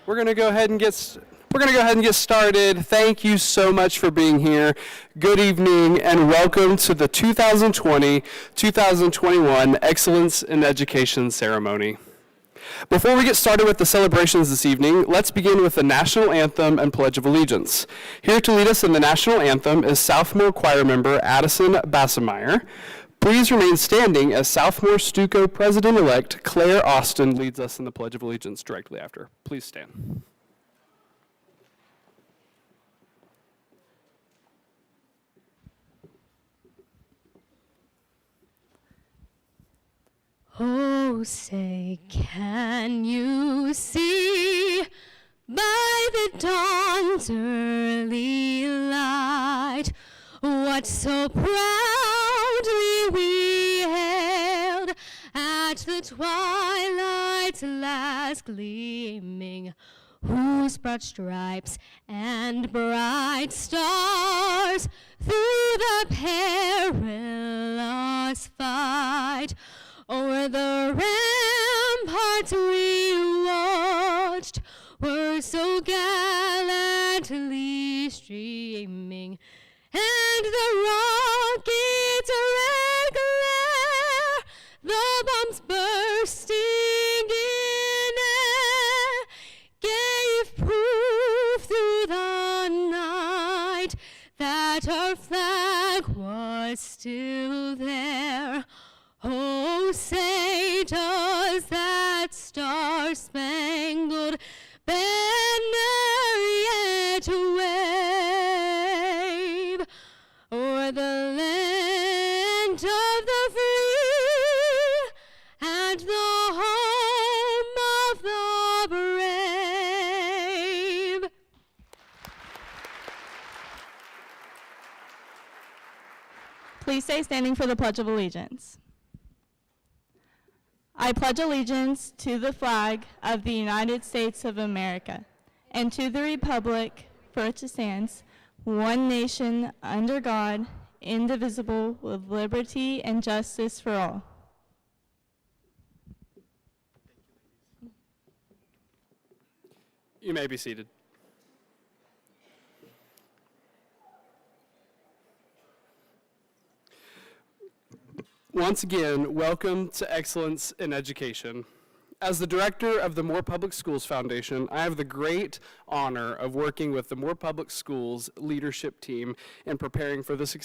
We're going to go ahead and get started. Thank you so much for being here. Good evening and welcome to the 2020-2021 Excellence in Education ceremony. Before we get started with the celebrations this evening, let's begin with the National Anthem and Pledge of Allegiance. Here to lead us in the National Anthem is Southmore Choir member Addison Bassemeyer. Please remain standing as Southmore Stuco President-elect Claire Austin leads us in the Pledge of Allegiance directly after. Please stand. Oh, say, can you see by the dawn's early light what so proudly we hailed at the twilight's last gleaming, whose broad stripes and bright stars through the perilous fight o'er the ramparts we watched were so gallantly streaming, and the rocket's red glare, the bombs bursting in air, gave proof through the night that our flag was still there. Oh, say does that star-spangled banner yet wave o'er the land of the free and the home of the brave? Please stay standing for the Pledge of Allegiance. I pledge allegiance to the flag of the United States of America and to the republic for which it stands, one nation under God, indivisible, with liberty and justice for all. You may be seated. Once again, welcome to Excellence in Education. As the director of the Moore Public Schools Foundation, I have the great honor of working with the Moore Public Schools leadership team in preparing for this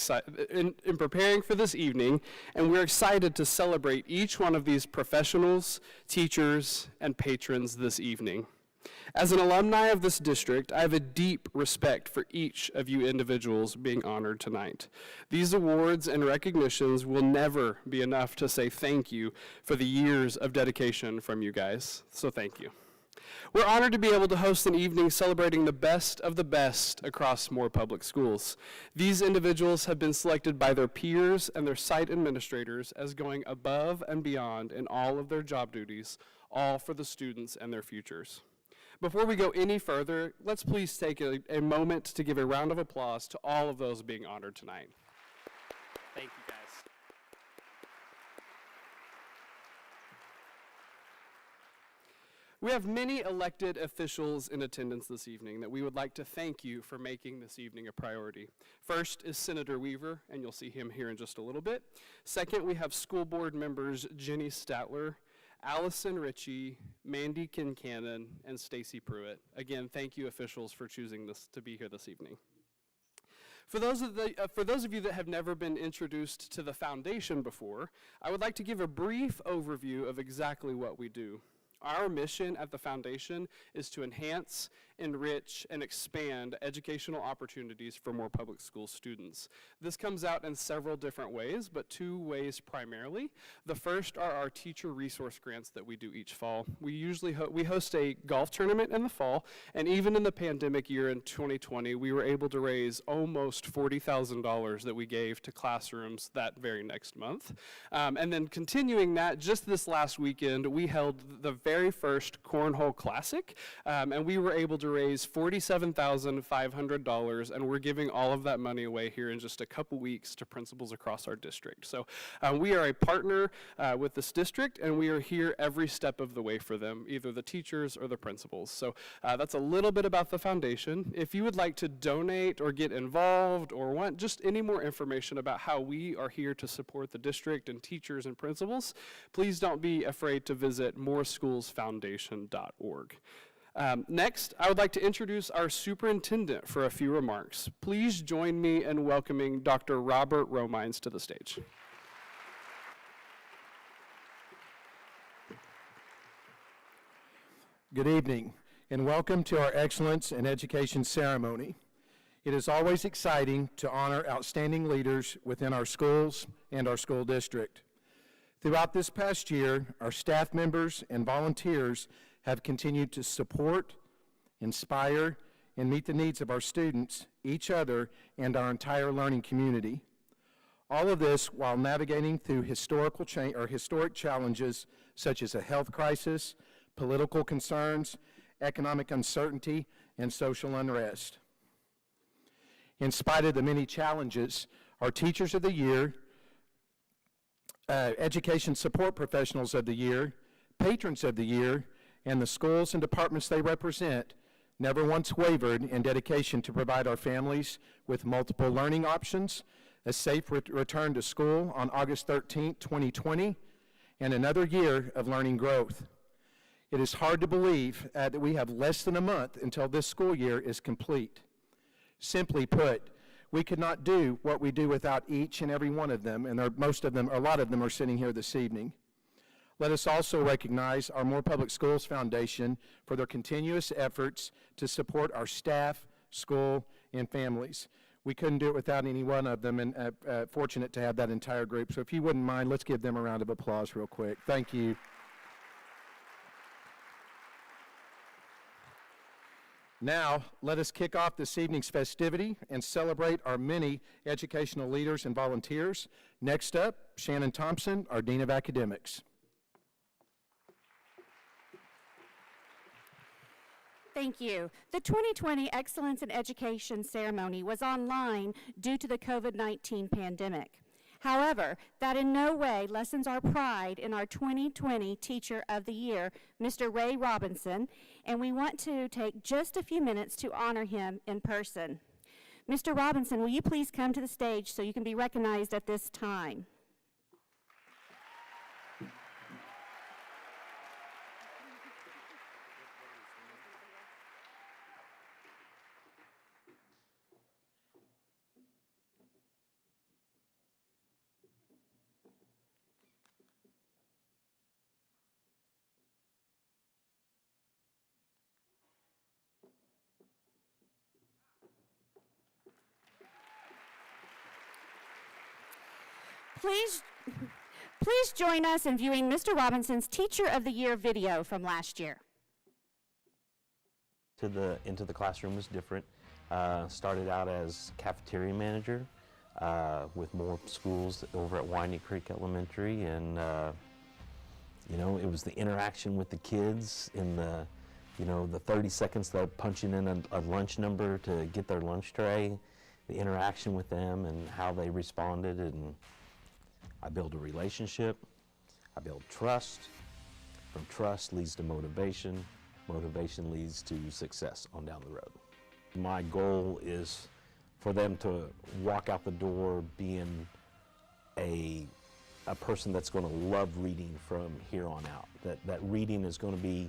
evening, and we're excited to celebrate each one of these professionals, teachers, and patrons this evening. As an alumni of this district, I have a deep respect for each of you individuals being honored tonight. These awards and recognitions will never be enough to say thank you for the years of dedication from you guys, so thank you. We're honored to be able to host an evening celebrating the best of the best across Moore Public Schools. These individuals have been selected by their peers and their site administrators as going above and beyond in all of their job duties, all for the students and their futures. Before we go any further, let's please take a moment to give a round of applause to all of those being honored tonight. Thank you, guys. We have many elected officials in attendance this evening that we would like to thank you for making this evening a priority. First is Senator Weaver, and you'll see him here in just a little bit. Second, we have school board members Jenny Statler, Allison Ritchie, Mandy Kincannon, and Stacy Pruitt. Again, thank you officials for choosing this to be here this evening. For those of you that have never been introduced to the foundation before, I would like to give a brief overview of exactly what we do. Our mission at the foundation is to enhance, enrich, and expand educational opportunities for Moore Public School students. This comes out in several different ways, but two ways primarily. The first are our teacher resource grants that we do each fall. We usually host a golf tournament in the fall, and even in the pandemic year in 2020, we were able to raise almost $40,000 that we gave to classrooms that very next month. And then continuing that, just this last weekend, we held the very first Cornhole Classic, and we were able to raise $47,500, and we're giving all of that money away here in just a couple weeks to principals across our district. So we are a partner with this district, and we are here every step of the way for them, either the teachers or the principals. So that's a little bit about the foundation. If you would like to donate or get involved or want just any more information about how we are here to support the district and teachers and principals, please don't be afraid to visit moreschoolsfoundation.org. Next, I would like to introduce our superintendent for a few remarks. Please join me in welcoming Dr. Robert Romines to the stage. Good evening, and welcome to our Excellence in Education ceremony. It is always exciting to honor outstanding leaders within our schools and our school district. Throughout this past year, our staff members and volunteers have continued to support, inspire, and meet the needs of our students, each other, and our entire learning community. All of this while navigating through historic challenges such as a health crisis, political concerns, economic uncertainty, and social unrest. In spite of the many challenges, our Teachers of the Year, Education Support Professionals of the Year, Patrons of the Year, and the schools and departments they represent never once wavered in dedication to provide our families with multiple learning options, a safe return to school on August 13, 2020, and another year of learning growth. It is hard to believe that we have less than a month until this school year is complete. Simply put, we could not do what we do without each and every one of them, and a lot of them are sitting here this evening. Let us also recognize our Moore Public Schools Foundation for their continuous efforts to support our staff, school, and families. We couldn't do it without any one of them, and fortunate to have that entire group. So if you wouldn't mind, let's give them a round of applause real quick. Thank you. Now, let us kick off this evening's festivity and celebrate our many educational leaders and volunteers. Next up, Shannon Thompson, our Dean of Academics. Thank you. The 2020 Excellence in Education ceremony was online due to the COVID-19 pandemic. However, that in no way lessens our pride in our 2020 Teacher of the Year, Mr. Ray Robinson, and we want to take just a few minutes to honor him in person. Mr. Robinson, will you please come to the stage so you can be recognized at this time? Please join us in viewing Mr. Robinson's Teacher of the Year video from last year. Into the classroom was different. Started out as cafeteria manager with more schools over at Windy Creek Elementary, and it was the interaction with the kids in the 30 seconds they're punching in a lunch number to get their lunch tray, the interaction with them and how they responded, and I build a relationship, I build trust. From trust leads to motivation, motivation leads to success on down the road. My goal is for them to walk out the door being a person that's going to love reading from here on out, that reading is going to be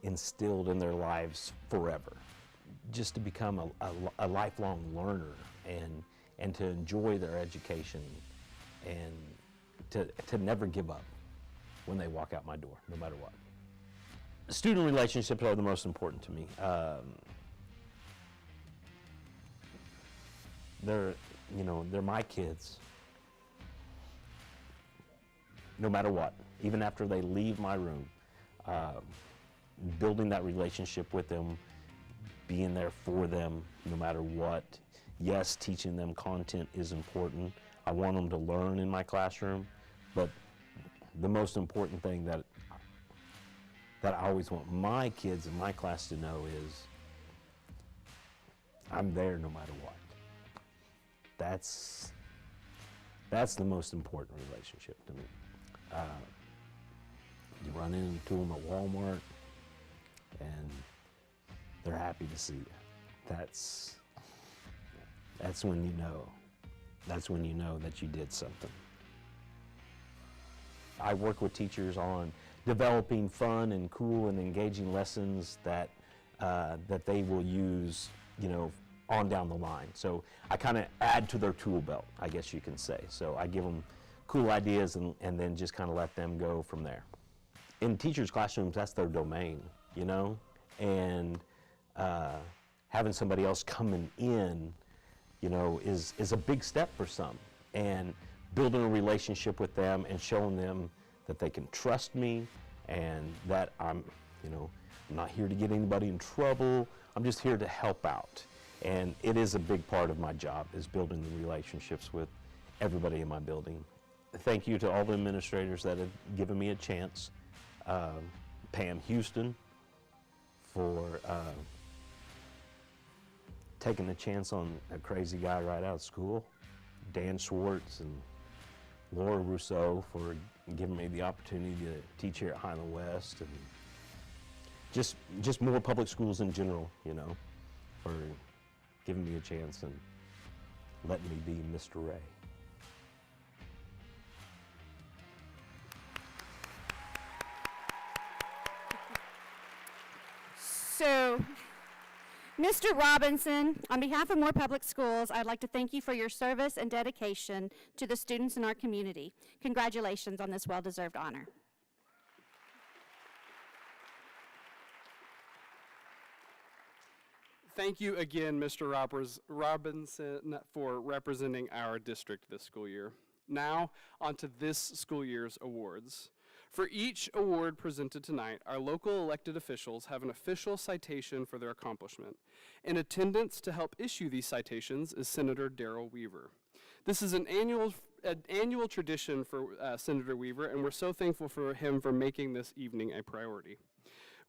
instilled in their lives forever, just to become a lifelong learner and to enjoy their education and to never give up when they walk out my door, no matter what. Student relationships are the most important to me. They're my kids, no matter what. Even after they leave my room, building that relationship with them, being there for them, no matter what. Yes, teaching them content is important. I want them to learn in my classroom, but the most important thing that I always want my kids in my class to know is I'm there no matter what. That's the most important relationship to me. You run into them at Walmart, and they're happy to see you. That's when you know. That's when you know that you did something. I work with teachers on developing fun and cool and engaging lessons that they will use, on down the line. So I kind of add to their tool belt, I guess you can say. So I give them cool ideas and then just kind of let them go from there. In teachers' classrooms, that's their domain, and having somebody else coming in, is a big step for some. And building a relationship with them and showing them that they can trust me and that I'm not here to get anybody in trouble. I'm just here to help out. And it is a big part of my job, is building the relationships with everybody in my building. Thank you to all the administrators that have given me a chance. Pam Houston for taking a chance on a crazy guy right out of school. Dan Schwartz and Laura Rousseau for giving me the opportunity to teach here at Highland West, and just more public schools in general, for giving me a chance and letting me be Mr. Ray. So, Mr. Robinson, on behalf of Moore Public Schools, I'd like to thank you for your service and dedication to the students in our community. Congratulations on this well-deserved honor. Thank you again, Mr. Robinson, for representing our district this school year. Now, on to this school year's awards. For each award presented tonight, our local elected officials have an official citation for their accomplishment. In attendance to help issue these citations is Senator Darrell Weaver. This is an annual tradition for Senator Weaver, and we're so thankful for him for making this evening a priority.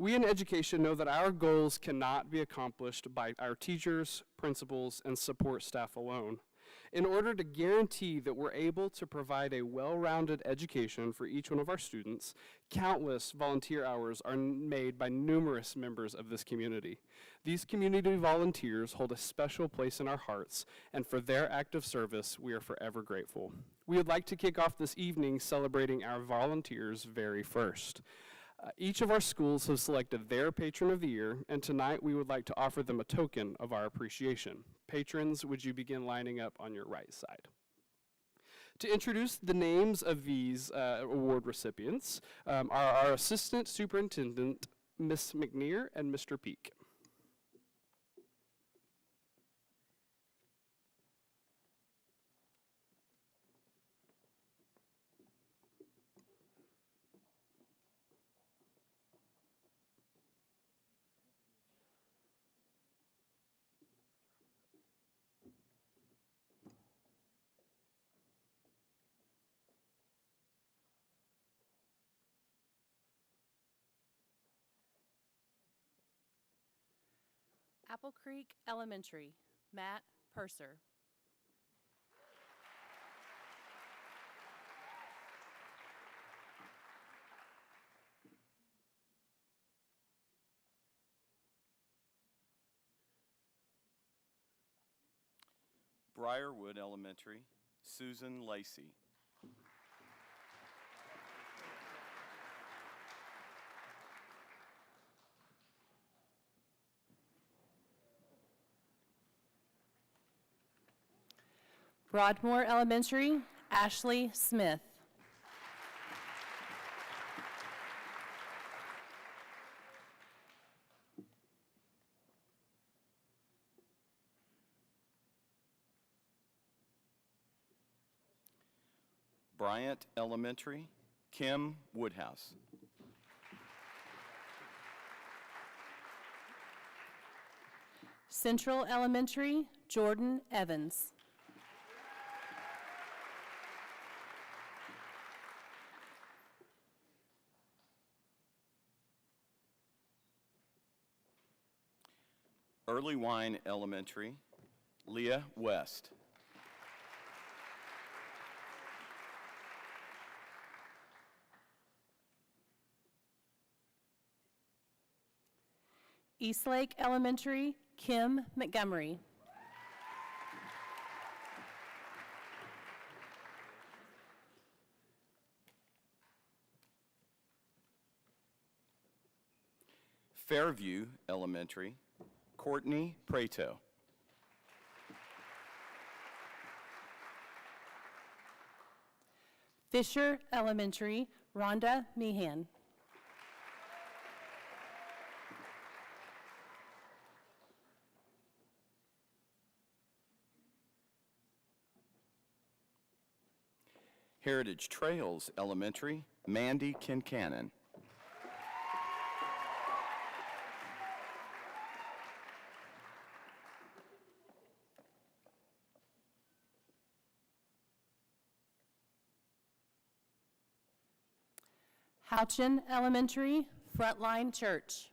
We in education know that our goals cannot be accomplished by our teachers, principals, and support staff alone. In order to guarantee that we're able to provide a well-rounded education for each one of our students, countless volunteer hours are made by numerous members of this community. These community volunteers hold a special place in our hearts, and for their act of service, we are forever grateful. We would like to kick off this evening celebrating our volunteers very first. Each of our schools have selected their patron of the year, and tonight we would like to offer them a token of our appreciation. Patrons, would you begin lining up on your right side? To introduce the names of these award recipients are our Assistant Superintendent, Ms. McNear, and Mr. Peak. Apple Creek Elementary, Matt Purser. Briarwood Elementary, Susan Lacey. Broadmoor Elementary, Ashley Smith. Bryant Elementary, Kim Woodhouse. Central Elementary, Jordan Evans. Early Wine Elementary, Leah West. Eastlake Elementary, Kim Montgomery. Fairview Elementary, Courtney Prato. Fisher Elementary, Rhonda Meehan. Heritage Trails Elementary, Mandy Kincannon. Houchin Elementary, Frontline Church.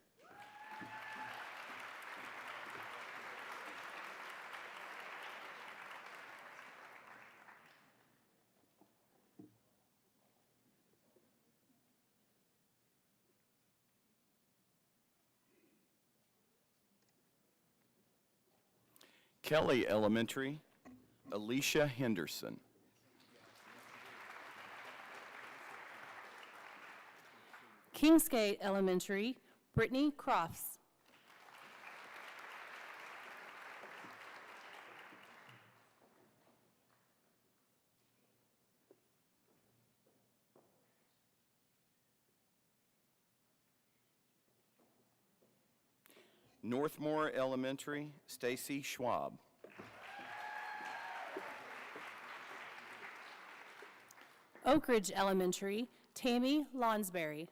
Kelly Elementary, Alicia Henderson. Kingsgate Elementary, Brittany Crofts. Northmore Elementary, Stacy Schwab. Oak Ridge Elementary, Tammy Lonsberry.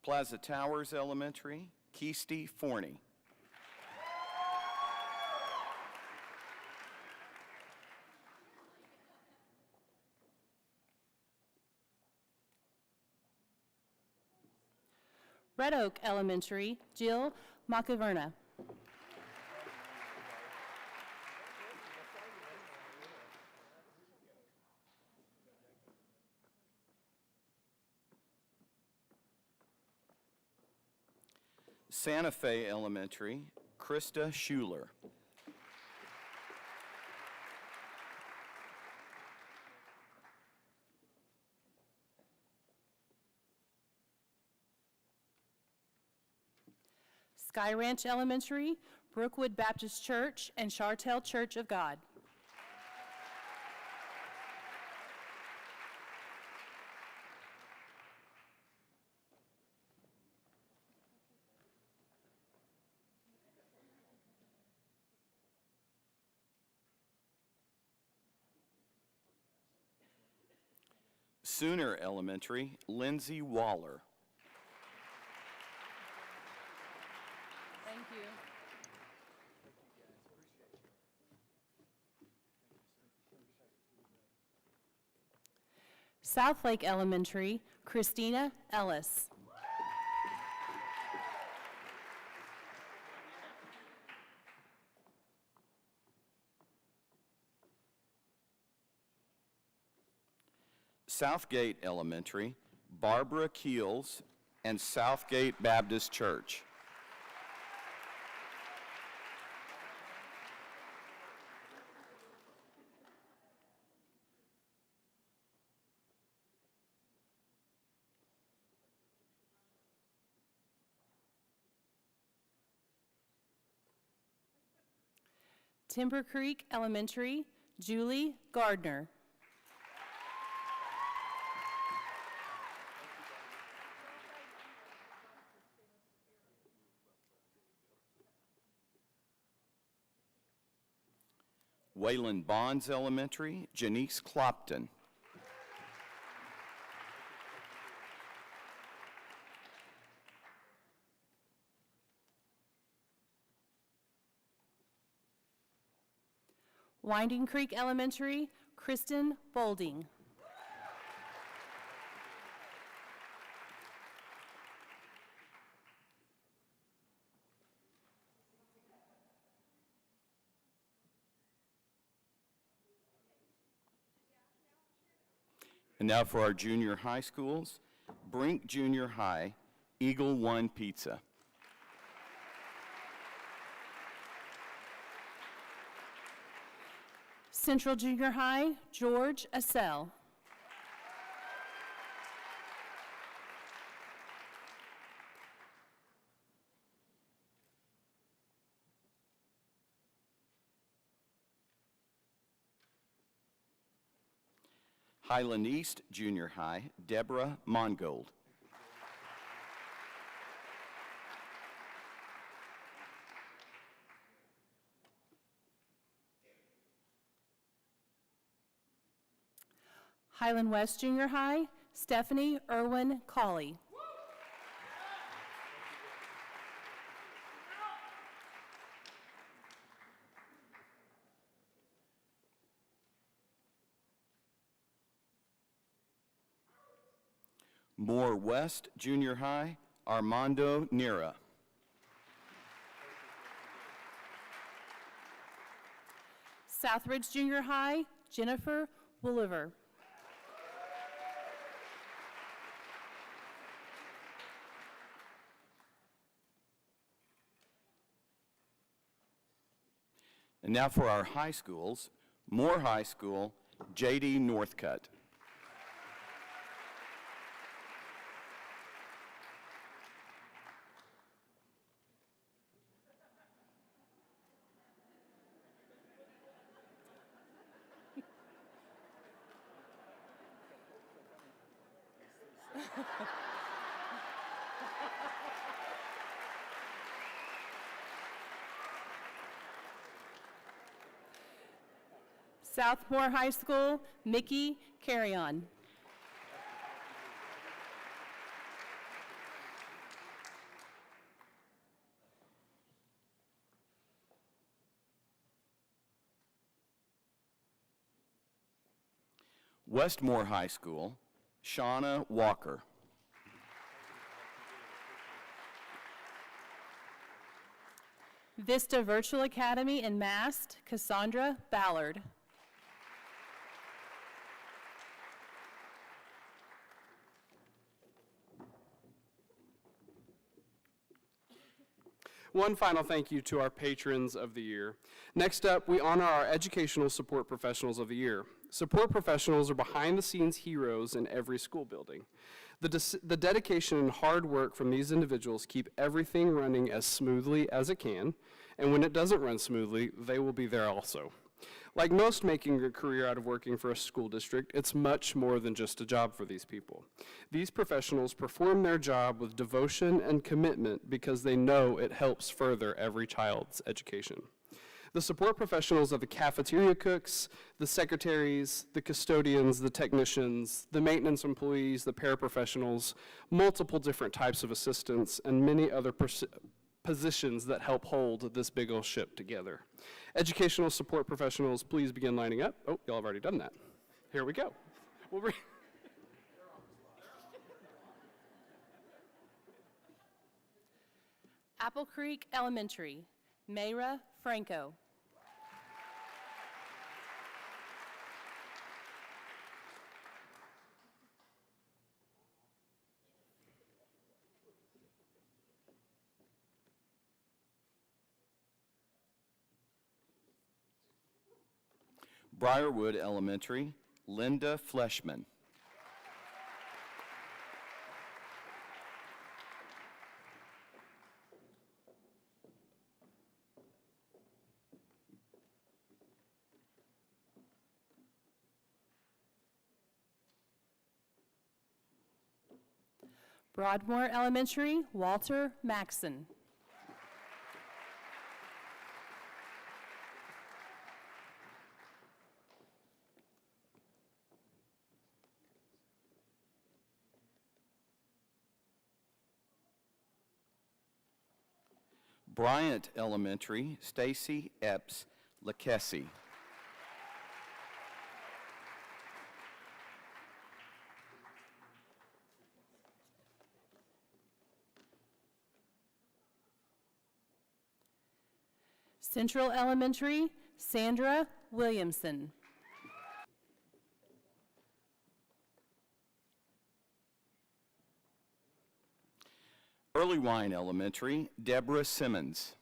Plaza Towers Elementary, Keisty Forney. Red Oak Elementary, Jill Macaverna. Santa Fe Elementary, Krista Schuler. Sky Ranch Elementary, Brookwood Baptist Church, and Chartel Church of God. Sooner Elementary, Lindsay Waller. Thank you. Southlake Elementary, Christina Ellis. Southgate Elementary, Barbara Keels, and Southgate Baptist Church. Timber Creek Elementary, Julie Gardner. Wayland Bonds Elementary, Janice Clopton. Winding Creek Elementary, Kristen Bolding. And now for our junior high schools, Brink Junior High, Eagle One Pizza. Central Junior High, George Assell. Highland East Junior High, Deborah Mongold. Highland West Junior High, Stephanie Irwin Colley. Moore West Junior High, Armando Nira. Southridge Junior High, Jennifer Wooliver. And now for our high schools, Moore High School, J.D. Northcutt. Southmore High School, Mickey Carrion. Westmore High School, Shauna Walker. Vista Virtual Academy in Mast, Cassandra Ballard. One final thank you to our patrons of the year. Next up, we honor our educational support professionals of the year. Support professionals are behind-the-scenes heroes in every school building. The dedication and hard work from these individuals keep everything running as smoothly as it can, and when it doesn't run smoothly, they will be there also. Like most making a career out of working for a school district, it's much more than just a job for these people. These professionals perform their job with devotion and commitment because they know it helps further every child's education. The support professionals are the cafeteria cooks, the secretaries, the custodians, the technicians, the maintenance employees, the paraprofessionals, multiple different types of assistants, and many other positions that help hold this big old ship together. Educational support professionals, please begin lining up. Oh, y'all have already done that. Here we go. Apple Creek Elementary, Mayra Franco. Briarwood Elementary, Linda Fleshman. Broadmoor Elementary, Walter Maxson. Bryant Elementary, Stacy Epps Lakessi. Central Elementary, Sandra Williamson. Early Wine Elementary, Deborah Simmons.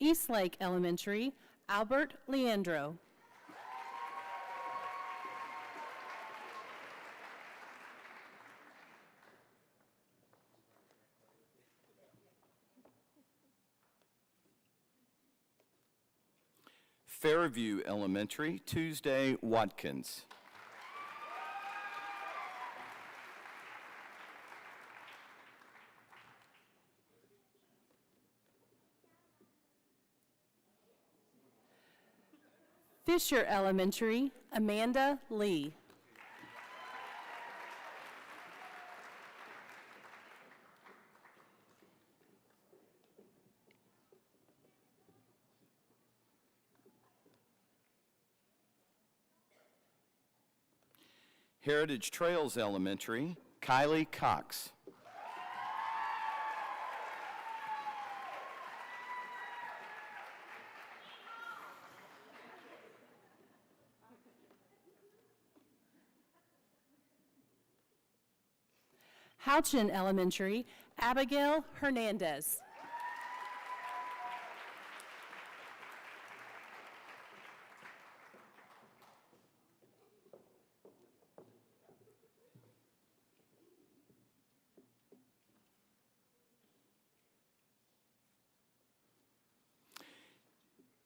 Eastlake Elementary, Albert Leandro. Fairview Elementary, Tuesday Watkins. Fisher Elementary, Amanda Lee. Heritage Trails Elementary, Kylie Cox. Houchin Elementary, Abigail Hernandez.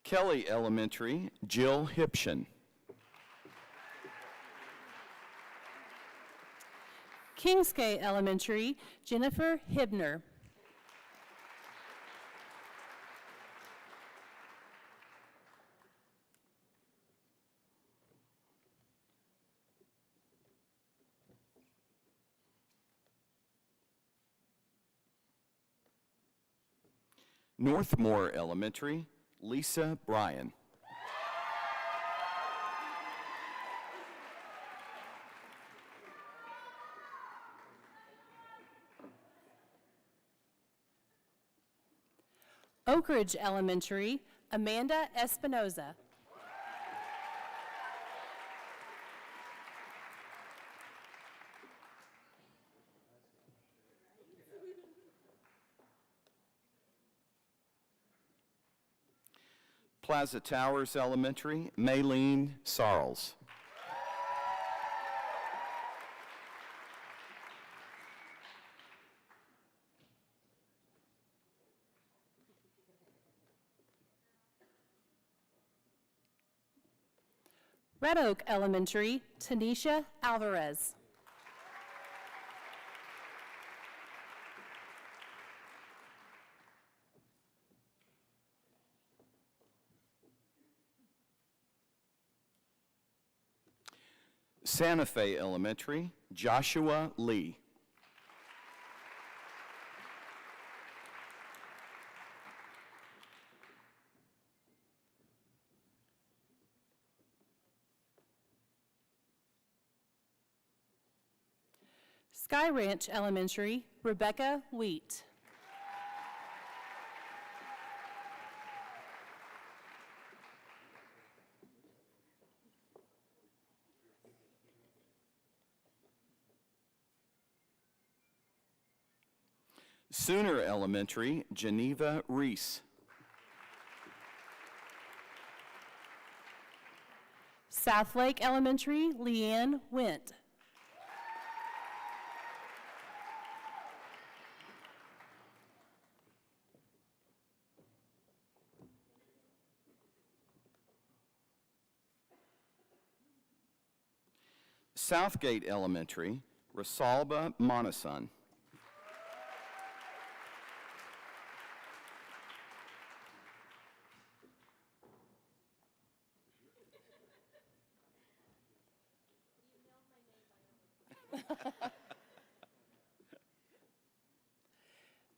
Kelly Elementary, Jill Hipshin. Kingsgate Elementary, Jennifer Hibner. Northmore Elementary, Lisa Bryan. Oak Ridge Elementary, Amanda Espinoza. Plaza Towers Elementary, Maylene Sarles. Red Oak Elementary, Tanisha Alvarez. Santa Fe Elementary, Joshua Lee. Sky Ranch Elementary, Rebecca Wheat. Sooner Elementary, Geneva Reese. Southlake Elementary, Leanne Went. Southgate Elementary, Rosalba Monason.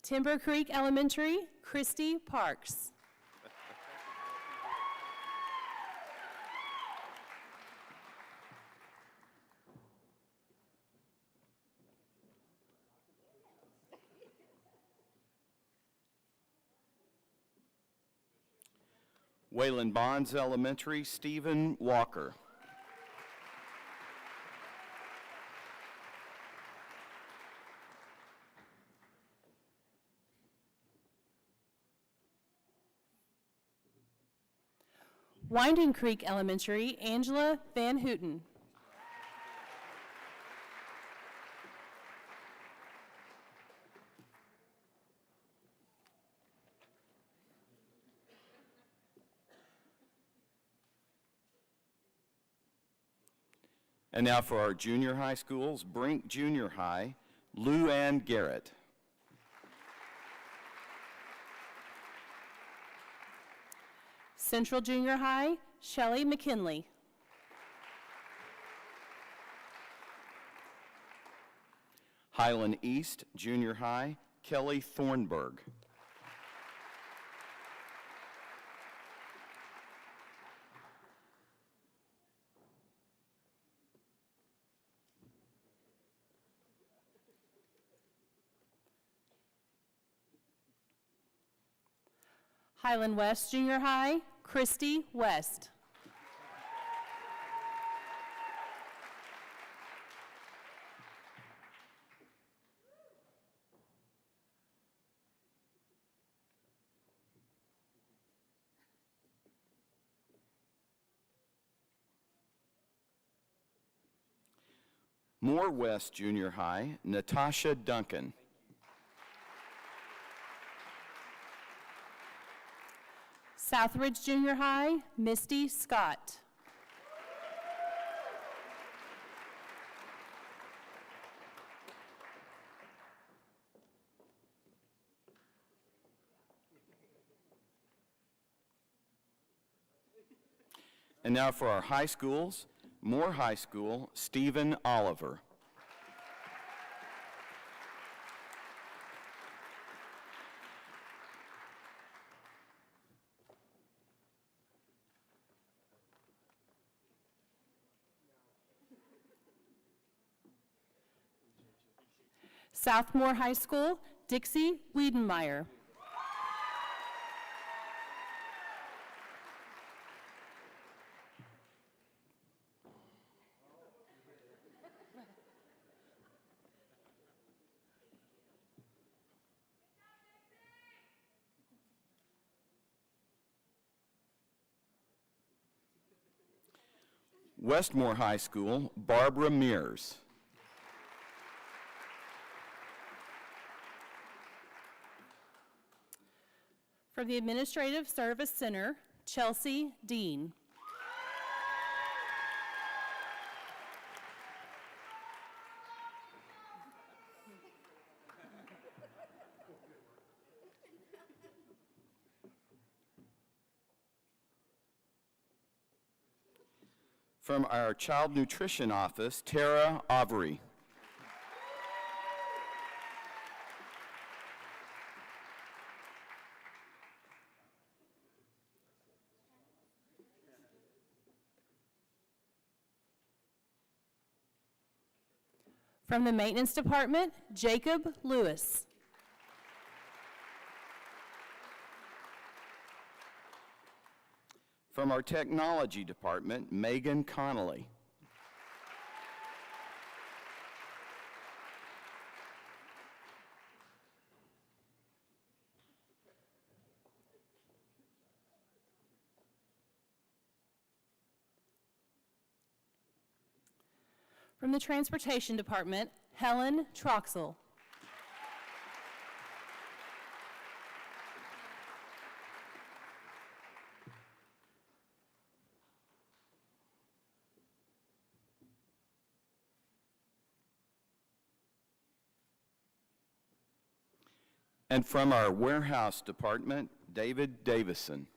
Timber Creek Elementary, Christy Parks. Wayland Bonds Elementary, Stephen Walker. Winding Creek Elementary, Angela Van Houten. And now for our junior high schools, Brink Junior High, Lou Ann Garrett. Central Junior High, Shelley McKinley. Highland East Junior High, Kelly Thornburg. Highland West Junior High, Christy West. Moore West Junior High, Natasha Duncan. Southridge Junior High, Misty Scott. And now for our high schools, Moore High School, Stephen Oliver. Southmore High School, Dixie Wiedenmeyer. Westmore High School, Barbara Mears. From the Administrative Service Center, Chelsea Dean. From our Child Nutrition Office, Tara Avery. From the Maintenance Department, Jacob Lewis. From our Technology Department, Megan Connolly. From the Transportation Department, Helen Troxel. And from our Warehouse Department, David Davison.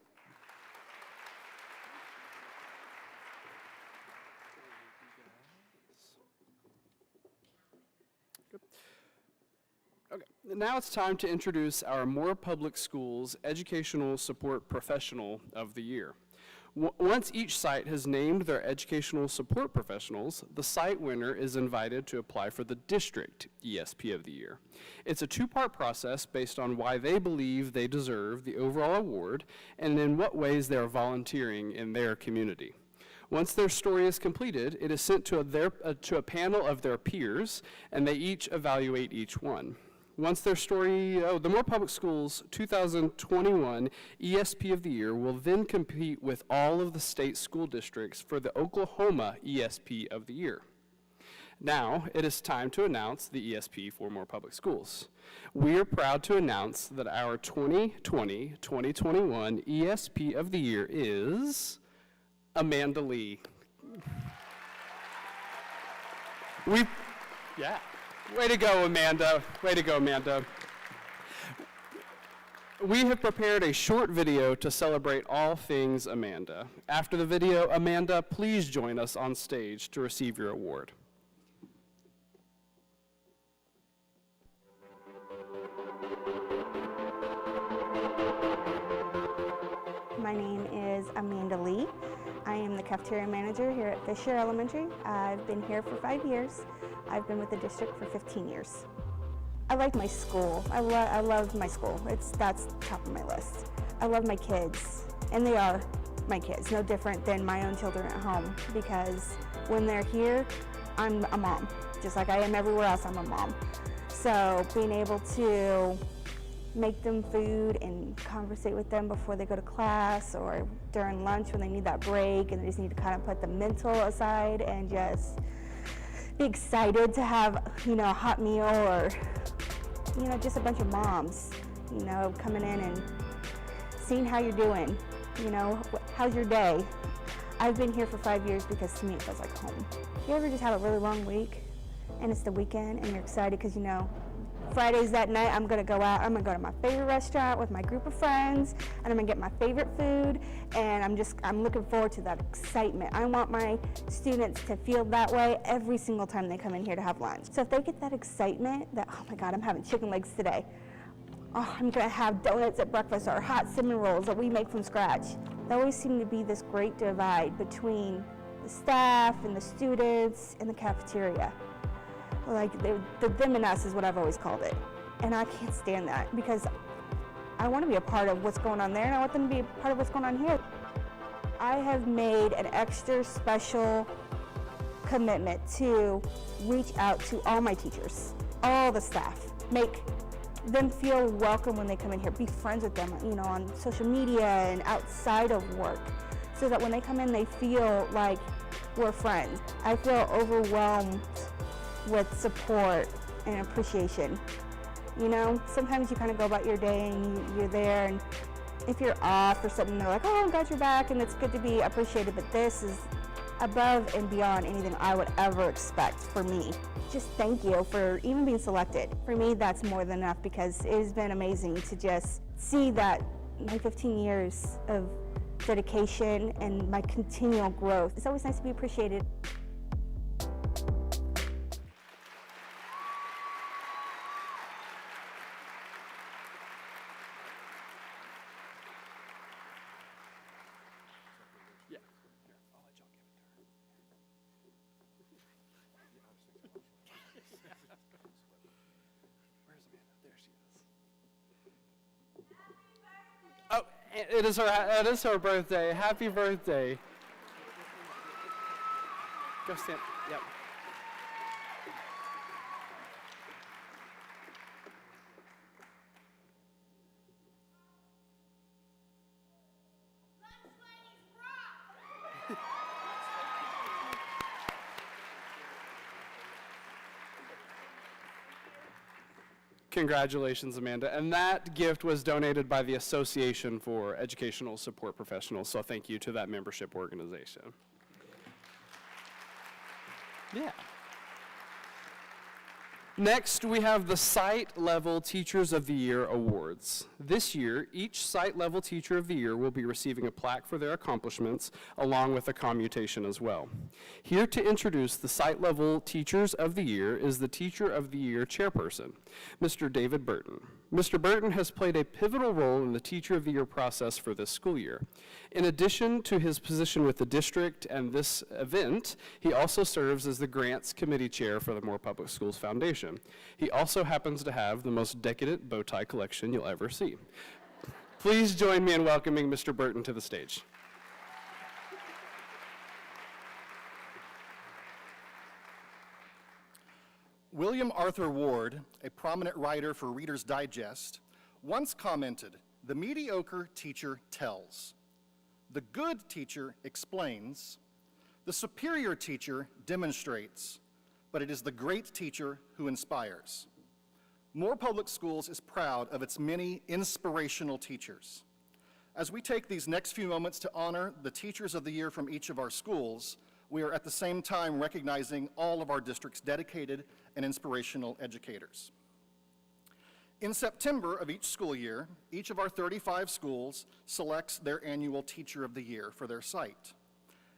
Okay, now it's time to introduce our Moore Public Schools Educational Support Professional of the Year. Once each site has named their educational support professionals, the site winner is invited to apply for the district ESP of the year. It's a two-part process based on why they believe they deserve the overall award and in what ways they are volunteering in their community. Once their story is completed, it is sent to a panel of their peers, and they each evaluate each one. Once their story, the Moore Public Schools 2021 ESP of the Year will then compete with all of the state school districts for the Oklahoma ESP of the Year. Now, it is time to announce the ESP for Moore Public Schools. We are proud to announce that our 2020-2021 ESP of the Year is Amanda Lee. Yeah. Way to go, Amanda. Way to go, Amanda. We have prepared a short video to celebrate all things Amanda. After the video, Amanda, please join us on stage to receive your award. My name is Amanda Lee. I am the cafeteria manager here at Fisher Elementary. I've been here for 5 years. I've been with the district for 15 years. I like my school. I love my school. That's top of my list. I love my kids, and they are my kids, no different than my own children at home, because when they're here, I'm a mom. Just like I am everywhere else, I'm a mom. So being able to make them food and conversate with them before they go to class or during lunch when they need that break and they just need to kind of put the mental aside and just be excited to have, a hot meal, or, just a bunch of moms, coming in and seeing how you're doing, how's your day? I've been here for 5 years because to me it feels like home. You ever just have a really long week and it's the weekend and you're excited because Fridays that night I'm gonna go out, I'm gonna go to my favorite restaurant with my group of friends and I'm gonna get my favorite food, and I'm looking forward to that excitement. I want my students to feel that way every single time they come in here to have lunch. So if they get that excitement that, oh my God, I'm having chicken legs today. Oh, I'm gonna have donuts at breakfast or hot cinnamon rolls that we make from scratch. There always seemed to be this great divide between the staff and the students and the cafeteria. Like, the them and us is what I've always called it. And I can't stand that because I want to be a part of what's going on there and I want them to be a part of what's going on here. I have made an extra special commitment to reach out to all my teachers, all the staff, make them feel welcome when they come in here, be friends with them, on social media and outside of work, so that when they come in, they feel like we're friends. I feel overwhelmed with support and appreciation. Sometimes you kind of go about your day and you're there, and if you're off or something, they're like, oh, I'm glad you're back, and it's good to be appreciated, but this is above and beyond anything I would ever expect for me. Just thank you for even being selected. For me, that's more than enough because it has been amazing to just see that my 15 years of dedication and my continual growth. It's always nice to be appreciated. It is her birthday. Happy birthday. Go stand. Yep. Congratulations, Amanda. And that gift was donated by the Association for Educational Support Professionals, so thank you to that membership organization. Yeah. Next, we have the Site Level Teachers of the Year Awards. This year, each Site Level Teacher of the Year will be receiving a plaque for their accomplishments, along with a commutation as well. Here to introduce the Site Level Teachers of the Year is the Teacher of the Year Chairperson, Mr. David Burton. Mr. Burton has played a pivotal role in the Teacher of the Year process for this school year. In addition to his position with the district and this event, he also serves as the Grants Committee Chair for the Moore Public Schools Foundation. He also happens to have the most decadent bow tie collection you'll ever see. Please join me in welcoming Mr. Burton to the stage. William Arthur Ward, a prominent writer for Reader's Digest, once commented, "The mediocre teacher tells. The good teacher explains. The superior teacher demonstrates. But it is the great teacher who inspires." Moore Public Schools is proud of its many inspirational teachers. As we take these next few moments to honor the Teachers of the Year from each of our schools, we are at the same time recognizing all of our district's dedicated and inspirational educators. In September of each school year, each of our 35 schools selects their annual Teacher of the Year for their site.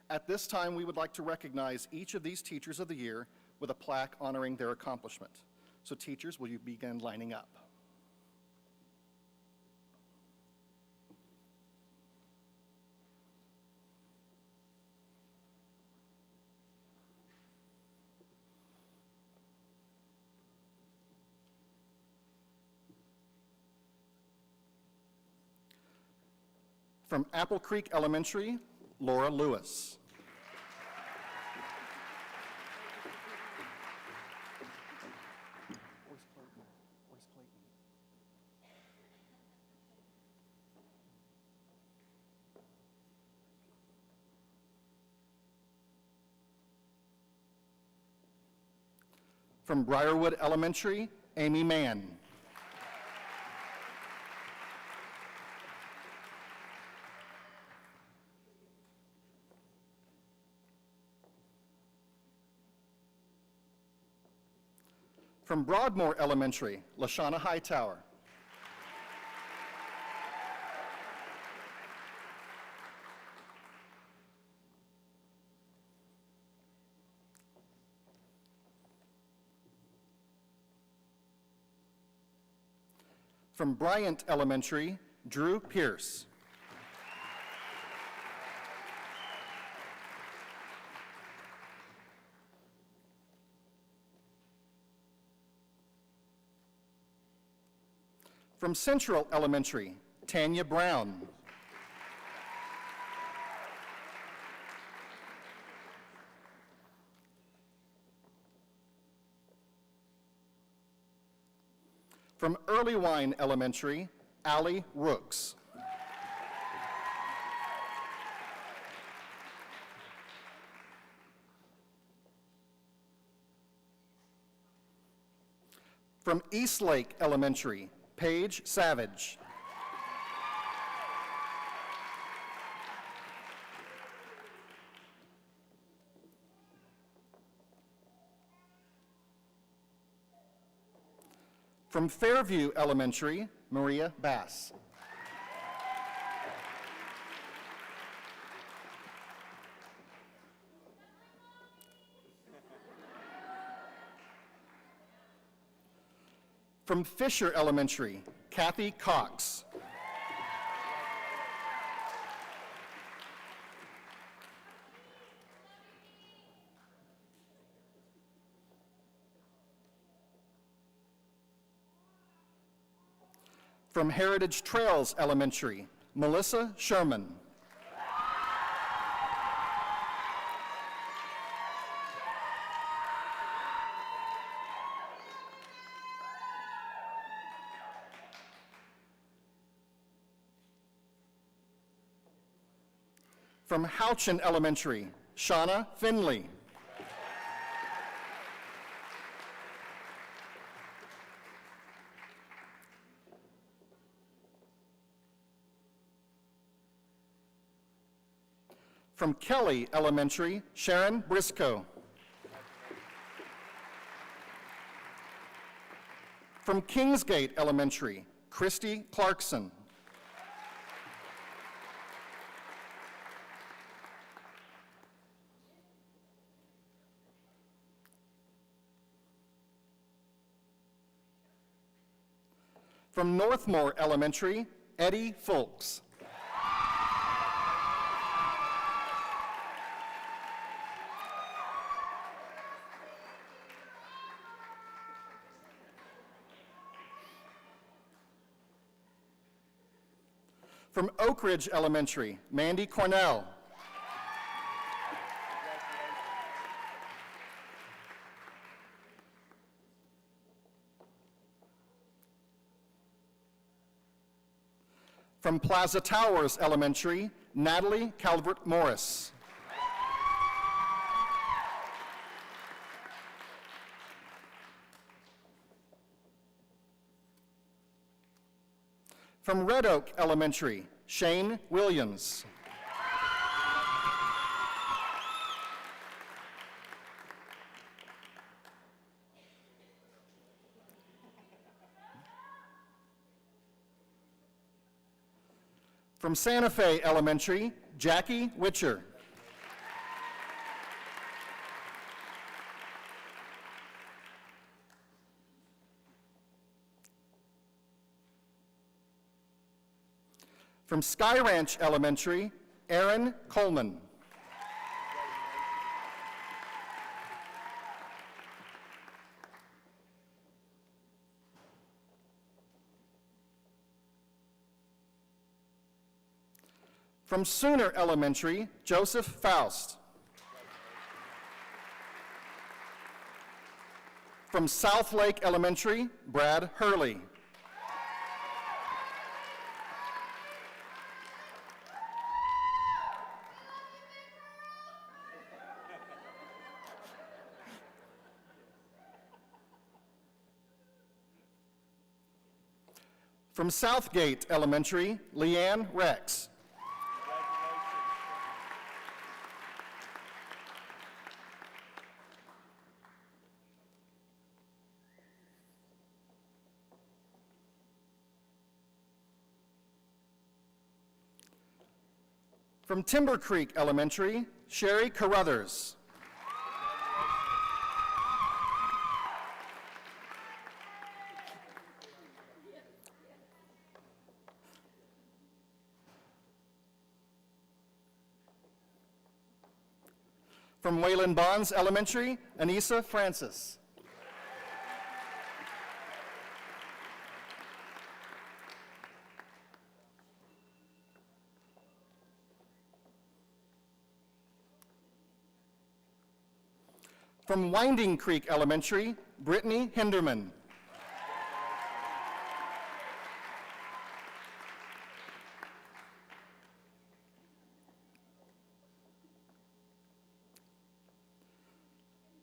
At this time, we would like to recognize each of these Teachers of the Year with a plaque honoring their accomplishment. So teachers, will you begin lining up? From Apple Creek Elementary, Laura Lewis. From Briarwood Elementary, Amy Mann. From Broadmoor Elementary, Lashana Hightower. From Bryant Elementary, Drew Pierce. From Central Elementary, Tanya Brown. From Earlywine Elementary, Allie Rooks. From Eastlake Elementary, Paige Savage. From Fairview Elementary, Maria Bass. From Fisher Elementary, Kathy Cox. From Heritage Trails Elementary, Melissa Sherman. From Houchin Elementary, Shauna Finley. From Kelly Elementary, Sharon Briscoe. From Kingsgate Elementary, Christy Clarkson. From Northmore Elementary, Eddie Folks. From Oak Ridge Elementary, Mandy Cornell. From Plaza Towers Elementary, Natalie Calvert Morris. From Red Oak Elementary, Shane Williams. From Santa Fe Elementary, Jackie Witcher. From Sky Ranch Elementary, Aaron Coleman. From Sooner Elementary, Joseph Faust. From South Lake Elementary, Brad Hurley. From Southgate Elementary, Leanne Rex. From Timber Creek Elementary, Sherry Carruthers. From Wayland Bonds Elementary, Anissa Francis. From Winding Creek Elementary, Brittany Hinderman.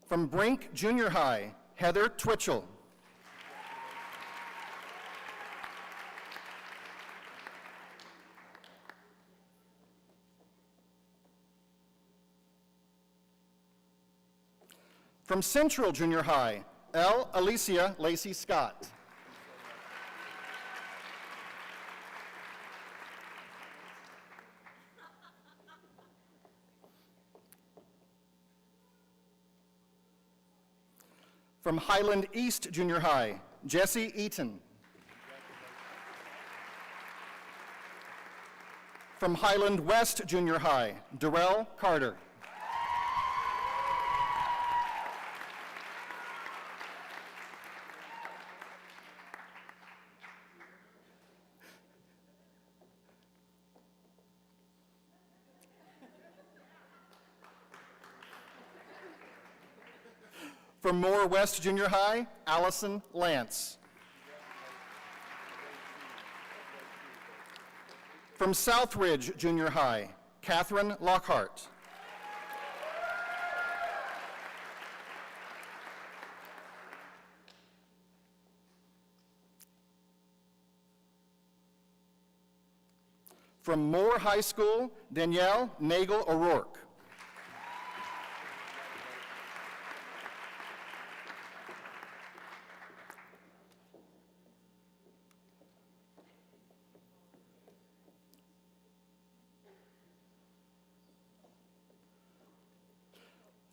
From Brink Junior High, Heather Twitchell. From Central Junior High, L. Alicia Lacey Scott. From Highland East Junior High, Jesse Eaton. From Highland West Junior High, Darrell Carter. From Moore West Junior High, Allison Lance. From Southridge Junior High, Catherine Lockhart. From Moore High School, Danielle Nagel O'Rourke.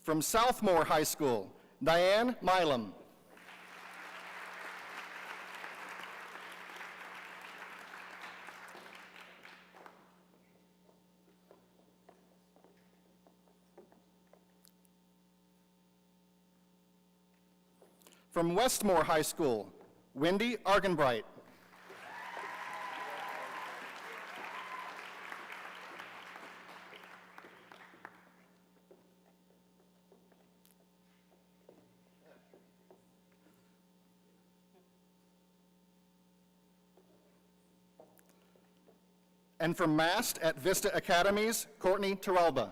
From Southmore High School, Diane Milam. From Westmore High School, Wendy Argenbright. And from MAST at Vista Academies, Courtney Teralba.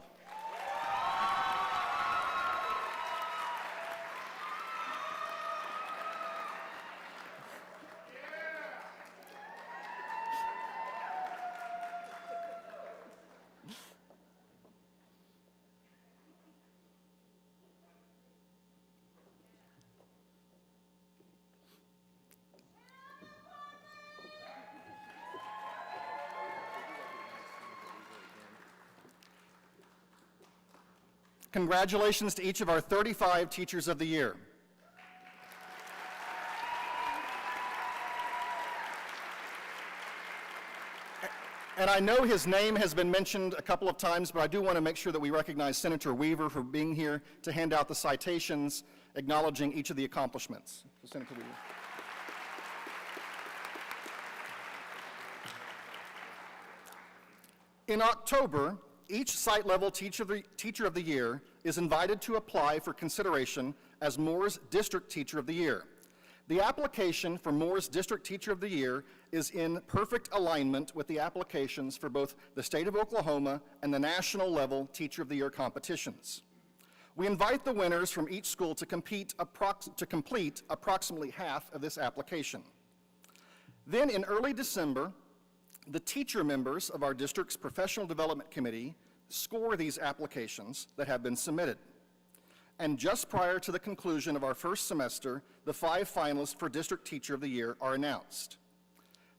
Congratulations to each of our 35 Teachers of the Year. And I know his name has been mentioned a couple of times, but I do want to make sure that we recognize Senator Weaver for being here to hand out the citations acknowledging each of the accomplishments. So, Senator Weaver. In October, each site-level Teacher of the Year is invited to apply for consideration as Moore's District Teacher of the Year. The application for Moore's District Teacher of the Year is in perfect alignment with the applications for both the state of Oklahoma and the national level Teacher of the Year competitions. We invite the winners from each school to complete approximately half of this application. Then in early December, the teacher members of our district's Professional Development Committee score these applications that have been submitted. And just prior to the conclusion of our first semester, the 5 finalists for District Teacher of the Year are announced.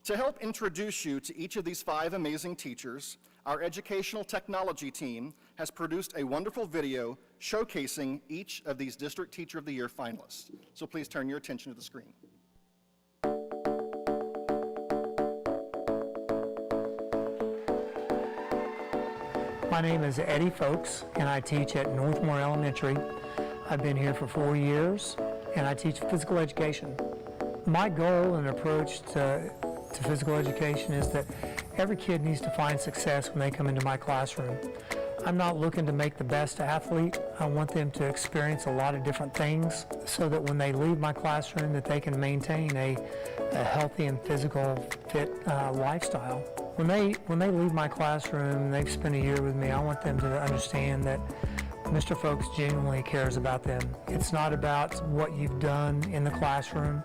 To help introduce you to each of these 5 amazing teachers, our educational technology team has produced a wonderful video showcasing each of these District Teacher of the Year finalists. So please turn your attention to the screen. My name is Eddie Folks, and I teach at Northmore Elementary. I've been here for 4 years, and I teach physical education. My goal and approach to physical education is that every kid needs to find success when they come into my classroom. I'm not looking to make the best athlete. I want them to experience a lot of different things so that when they leave my classroom that they can maintain a healthy and physical fit lifestyle. When they leave my classroom and they've spent a year with me, I want them to understand that Mr. Folks genuinely cares about them. It's not about what you've done in the classroom,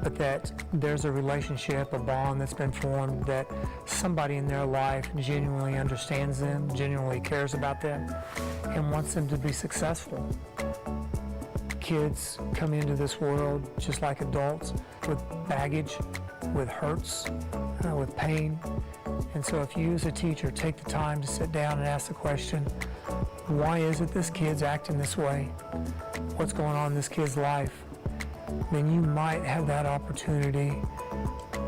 but that there's a relationship, a bond that's been formed, that somebody in their life genuinely understands them, genuinely cares about them, and wants them to be successful. Kids come into this world just like adults with baggage, with hurts, with pain. And so if you as a teacher take the time to sit down and ask the question, why is it this kid's acting this way? What's going on in this kid's life? Then you might have that opportunity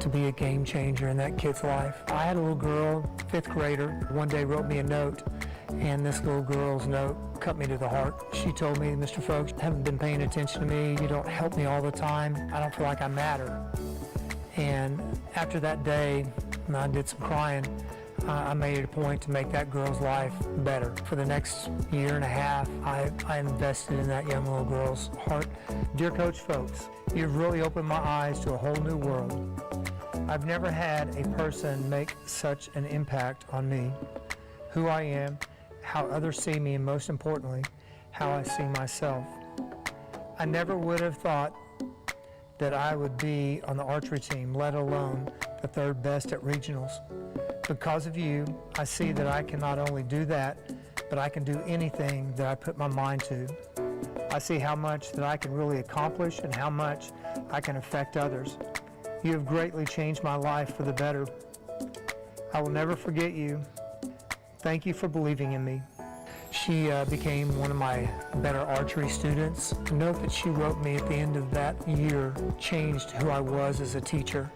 to be a game changer in that kid's life. I had a little girl, 5th grader, one day wrote me a note, and this little girl's note cut me to the heart. She told me, Mr. Folks, you haven't been paying attention to me. You don't help me all the time. I don't feel like I matter. And after that day, I did some crying. I made it a point to make that girl's life better. For the next year and a half, I invested in that young little girl's heart. Dear Coach Folks, you've really opened my eyes to a whole new world. I've never had a person make such an impact on me, who I am, how others see me, and most importantly, how I see myself. I never would have thought that I would be on the archery team, let alone the 3rd best at regionals. Because of you, I see that I can not only do that, but I can do anything that I put my mind to. I see how much that I can really accomplish and how much I can affect others. You have greatly changed my life for the better. I will never forget you. Thank you for believing in me. She became one of my better archery students. The note that she wrote me at the end of that year changed who I was as a teacher.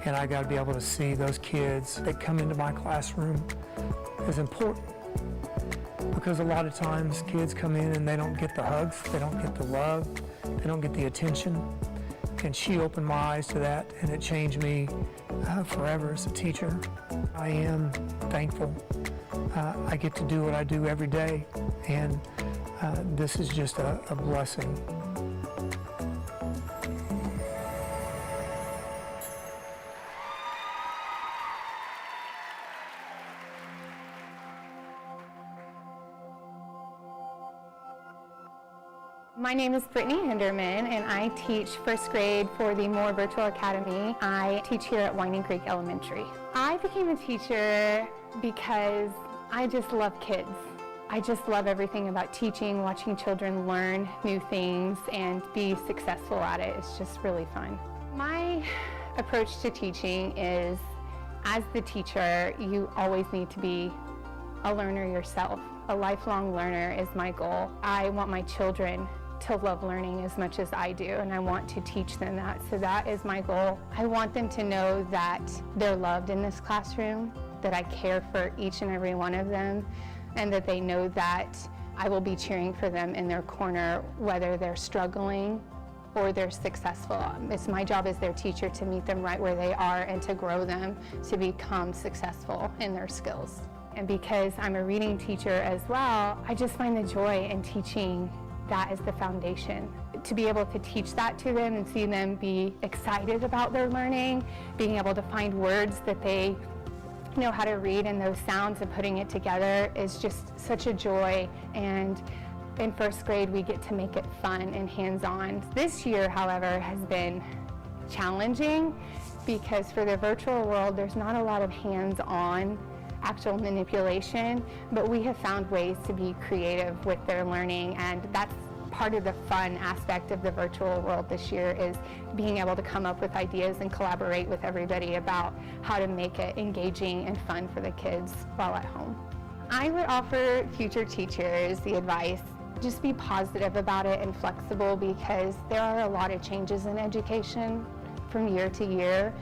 And I got to be able to see those kids that come into my classroom as important. Because a lot of times kids come in and they don't get the hugs, they don't get the love, they don't get the attention. And she opened my eyes to that, and it changed me forever as a teacher. I am thankful. I get to do what I do every day, and this is just a blessing. My name is Brittany Hinderman, and I teach first grade for the Moore Virtual Academy. I teach here at Winding Creek Elementary. I became a teacher because I just love kids. I just love everything about teaching, watching children learn new things and be successful at it. It's just really fun. My approach to teaching is, as the teacher, you always need to be a learner yourself. A lifelong learner is my goal. I want my children to love learning as much as I do, and I want to teach them that. So that is my goal. I want them to know that they're loved in this classroom, that I care for each and every one of them, and that they know that I will be cheering for them in their corner, whether they're struggling or they're successful. It's my job as their teacher to meet them right where they are and to grow them to become successful in their skills. And because I'm a reading teacher as well, I just find the joy in teaching that as the foundation. To be able to teach that to them and see them be excited about their learning, being able to find words that they know how to read and those sounds and putting it together is just such a joy. And in first grade, we get to make it fun and hands-on. This year, however, has been challenging because for the virtual world, there's not a lot of hands-on actual manipulation, but we have found ways to be creative with their learning, and that's part of the fun aspect of the virtual world this year, is being able to come up with ideas and collaborate with everybody about how to make it engaging and fun for the kids while at home. I would offer future teachers the advice, just be positive about it and flexible, because there are a lot of changes in education from year to year,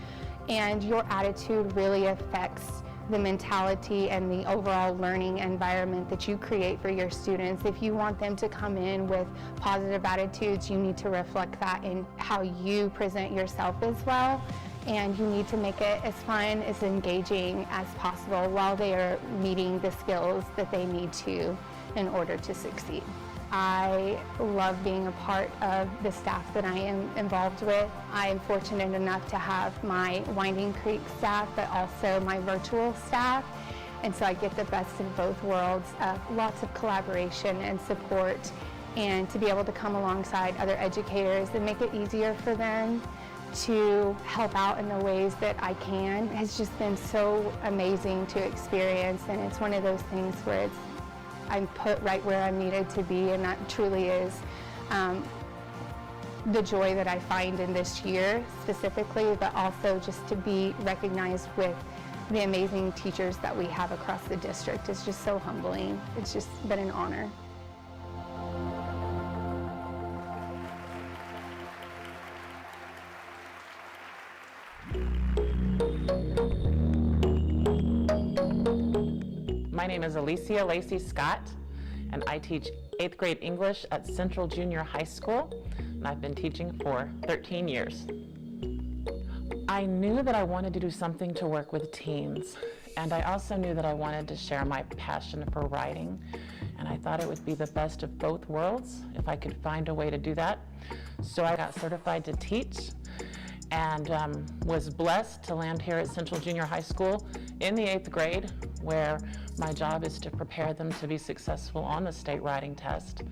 and your attitude really affects the mentality and the overall learning environment that you create for your students. If you want them to come in with positive attitudes, you need to reflect that in how you present yourself as well. And you need to make it as fun, as engaging as possible while they are meeting the skills that they need to in order to succeed. I love being a part of the staff that I am involved with. I am fortunate enough to have my Winding Creek staff, but also my virtual staff. And so I get the best of both worlds, lots of collaboration and support, and to be able to come alongside other educators and make it easier for them to help out in the ways that I can has just been so amazing to experience. And it's one of those things where I'm put right where I'm needed to be, and that truly is the joy that I find in this year specifically, but also just to be recognized with the amazing teachers that we have across the district is just so humbling. It's just been an honor. My name is Alicia Lacey Scott, and I teach 8th grade English at Central Junior High School, and I've been teaching for 13 years. I knew that I wanted to do something to work with teens, and I also knew that I wanted to share my passion for writing, and I thought it would be the best of both worlds if I could find a way to do that. So I got certified to teach, and was blessed to land here at Central Junior High School in the 8th grade, where my job is to prepare them to be successful on the state writing test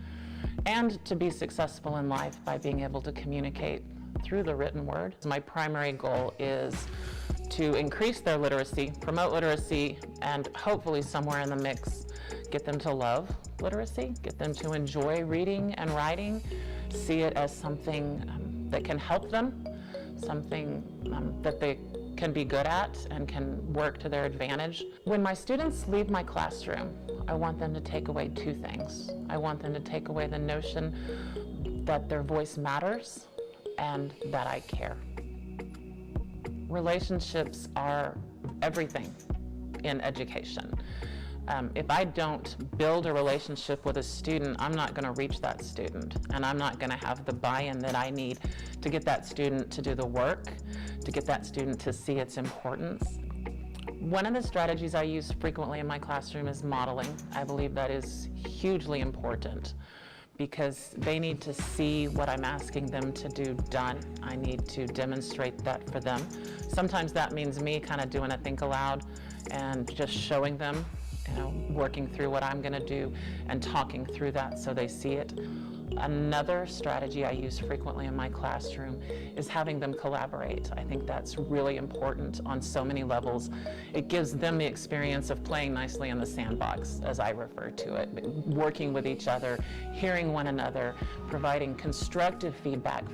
and to be successful in life by being able to communicate through the written word. My primary goal is to increase their literacy, promote literacy, and hopefully somewhere in the mix, get them to love literacy, get them to enjoy reading and writing, see it as something that can help them, something that they can be good at and can work to their advantage. When my students leave my classroom, I want them to take away two things. I want them to take away the notion that their voice matters and that I care. Relationships are everything in education. If I don't build a relationship with a student, I'm not going to reach that student, and I'm not going to have the buy-in that I need to get that student to do the work, to get that student to see its importance. One of the strategies I use frequently in my classroom is modeling. I believe that is hugely important because they need to see what I'm asking them to do done. I need to demonstrate that for them. Sometimes that means me kind of doing a think aloud and just showing them, working through what I'm going to do and talking through that so they see it. Another strategy I use frequently in my classroom is having them collaborate. I think that's really important on so many levels. It gives them the experience of playing nicely in the sandbox, as I refer to it, working with each other, hearing one another, providing constructive feedback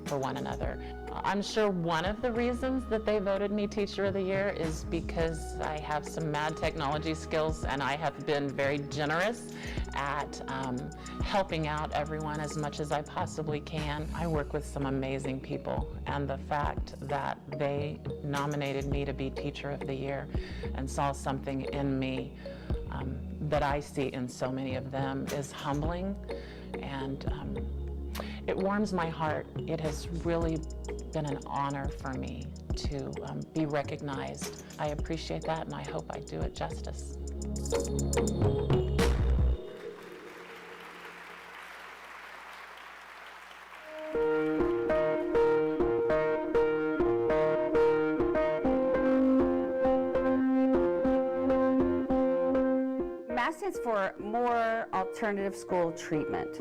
for one another. I'm sure one of the reasons that they voted me Teacher of the Year is because I have some mad technology skills and I have been very generous at helping out everyone as much as I possibly can. I work with some amazing people, and the fact that they nominated me to be Teacher of the Year and saw something in me that I see in so many of them is humbling, and it warms my heart. It has really been an honor for me to be recognized. I appreciate that, and I hope I do it justice. MAS stands for More Alternative School Treatment.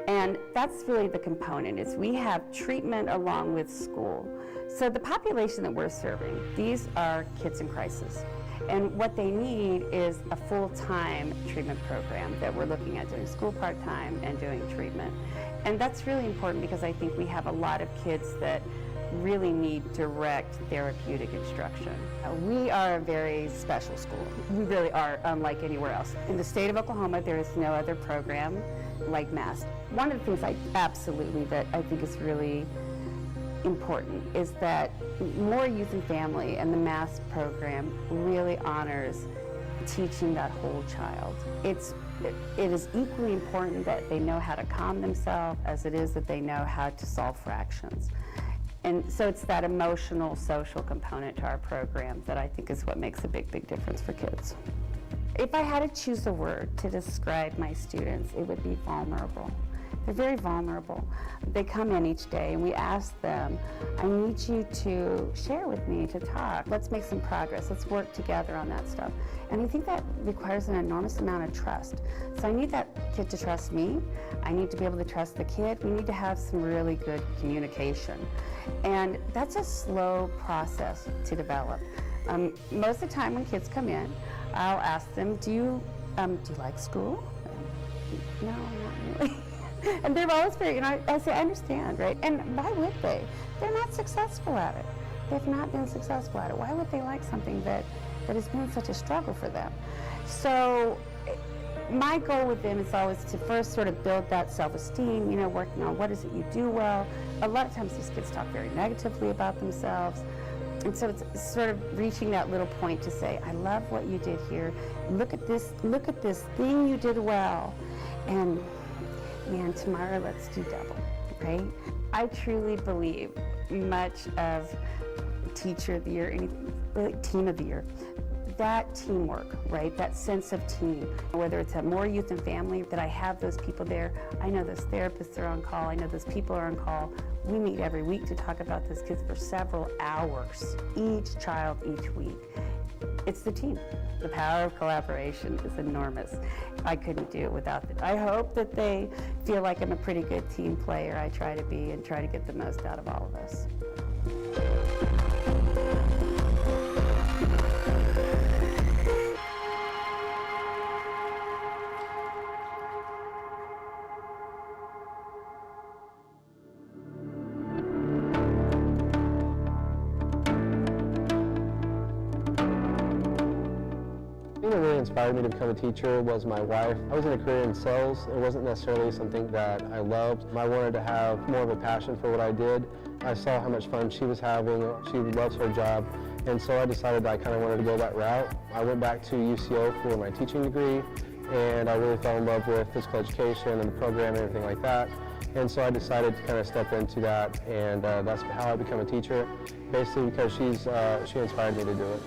And that's really the component, is we have treatment along with school. So the population that we're serving, these are kids in crisis. And what they need is a full-time treatment program that we're looking at doing school part-time and doing treatment. And that's really important because I think we have a lot of kids that really need direct therapeutic instruction. We are a very special school. We really are unlike anywhere else. In the state of Oklahoma, there is no other program like MAS. One of the things that I think is really important is that More Youth and Family and the MAS program really honors teaching that whole child. It is equally important that they know how to calm themselves as it is that they know how to solve fractions. And so it's that emotional, social component to our program that I think is what makes a big, big difference for kids. If I had to choose a word to describe my students, it would be vulnerable. They're very vulnerable. They come in each day and we ask them, I need you to share with me, to talk. Let's make some progress. Let's work together on that stuff. And I think that requires an enormous amount of trust. So I need that kid to trust me. I need to be able to trust the kid. We need to have some really good communication. And that's a slow process to develop. Most of the time when kids come in, I'll ask them, do you like school? No, not really. And they're always very, I say, I understand, right? And why would they? They're not successful at it. They've not been successful at it. Why would they like something that has been such a struggle for them? So my goal with them is always to first sort of build that self-esteem, working on what is it you do well. A lot of times these kids talk very negatively about themselves. And so it's sort of reaching that little point to say, I love what you did here. Look at this thing you did well. And man, tomorrow let's do double, right? I truly believe much of Teacher of the Year, really Team of the Year, that teamwork, right? That sense of team. Whether it's a More Youth and Family, that I have those people there. I know those therapists are on call. I know those people are on call. We meet every week to talk about those kids for several hours, each child, each week. It's the team. The power of collaboration is enormous. I couldn't do it without them. I hope that they feel like I'm a pretty good team player. I try to be and try to get the most out of all of us. Being a really inspired me to become a teacher was my wife. I was in a career in sales. It wasn't necessarily something that I loved. I wanted to have more of a passion for what I did. I saw how much fun she was having. She loves her job. And so I decided that I kind of wanted to go that route. I went back to UCO for my teaching degree, and I really fell in love with physical education and the program and everything like that. And so I decided to kind of step into that, and that's how I became a teacher, basically because she inspired me to do it.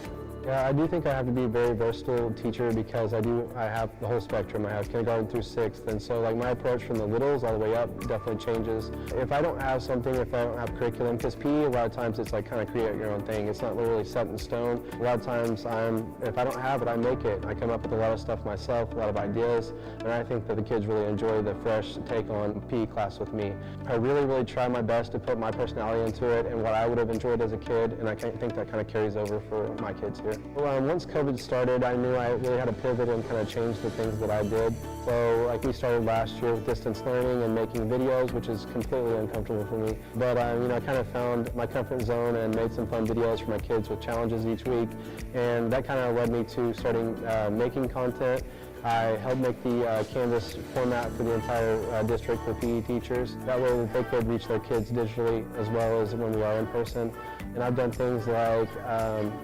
Yeah, I do think I have to be a very versatile teacher because I have the whole spectrum. I have kindergarten through 6th, and so like my approach from the littles all the way up definitely changes. If I don't have something, if I don't have curriculum, because PE a lot of times it's like kind of create your own thing. It's not really set in stone. A lot of times if I don't have it, I make it. I come up with a lot of stuff myself, a lot of ideas, and I think that the kids really enjoy the fresh take on PE class with me. I really try my best to put my personality into it and what I would have enjoyed as a kid, and I think that kind of carries over for my kids here. Well, once COVID started, I knew I really had to pivot and kind of change the things that I did. So like we started last year with distance learning and making videos, which is completely uncomfortable for me. But I kind of found my comfort zone and made some fun videos for my kids with challenges each week. And that kind of led me to starting making content. I helped make the Canvas format for the entire district for PE teachers. That way they could reach their kids digitally as well as when we are in person. And I've done things like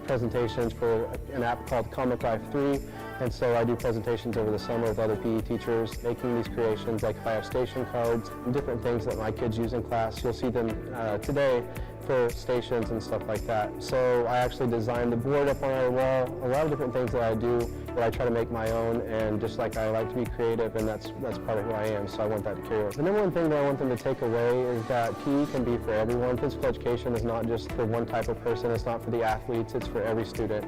presentations for an app called Comic Life 3. And so I do presentations over the summer with other PE teachers, making these creations, like if I have station cards and different things that my kids use in class. You'll see them today for stations and stuff like that. So I actually designed the board up on our wall, a lot of different things that I do that I try to make my own, and just like I like to be creative, and that's part of who I am, so I want that to carry over. The number one thing that I want them to take away is that PE can be for everyone. Physical education is not just for one type of person, it's not for the athletes, it's for every student.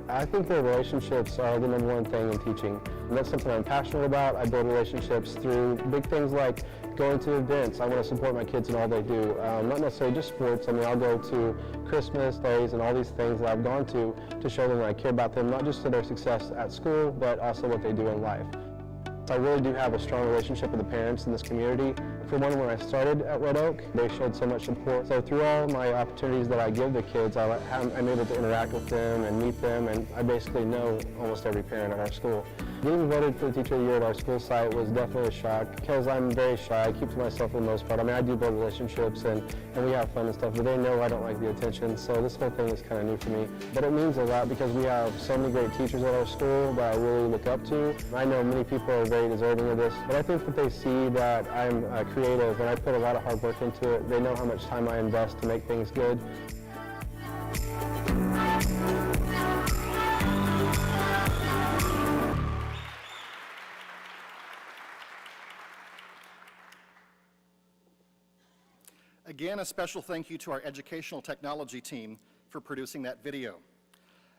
I think the relationships are the number one thing in teaching, and that's something I'm passionate about. I build relationships through big things like going to events. I want to support my kids in all they do, not necessarily just sports. I mean, I'll go to Christmas days and all these things that I've gone to show them that I care about them, not just for their success at school, but also what they do in life. I really do have a strong relationship with the parents in this community. For one, when I started at Red Oak, they showed so much support. So through all my opportunities that I give the kids, I'm able to interact with them and meet them, and I basically know almost every parent at our school. Getting voted for the Teacher of the Year at our school site was definitely a shock because I'm very shy. I keep to myself for the most part. I mean, I do build relationships and we have fun and stuff, but they know I don't like the attention, so this whole thing is kind of new for me. But it means a lot because we have so many great teachers at our school that I really look up to. I know many people are very deserving of this, but I think that they see that I'm creative and I put a lot of hard work into it. They know how much time I invest to make things good. Again, a special thank you to our educational technology team for producing that video.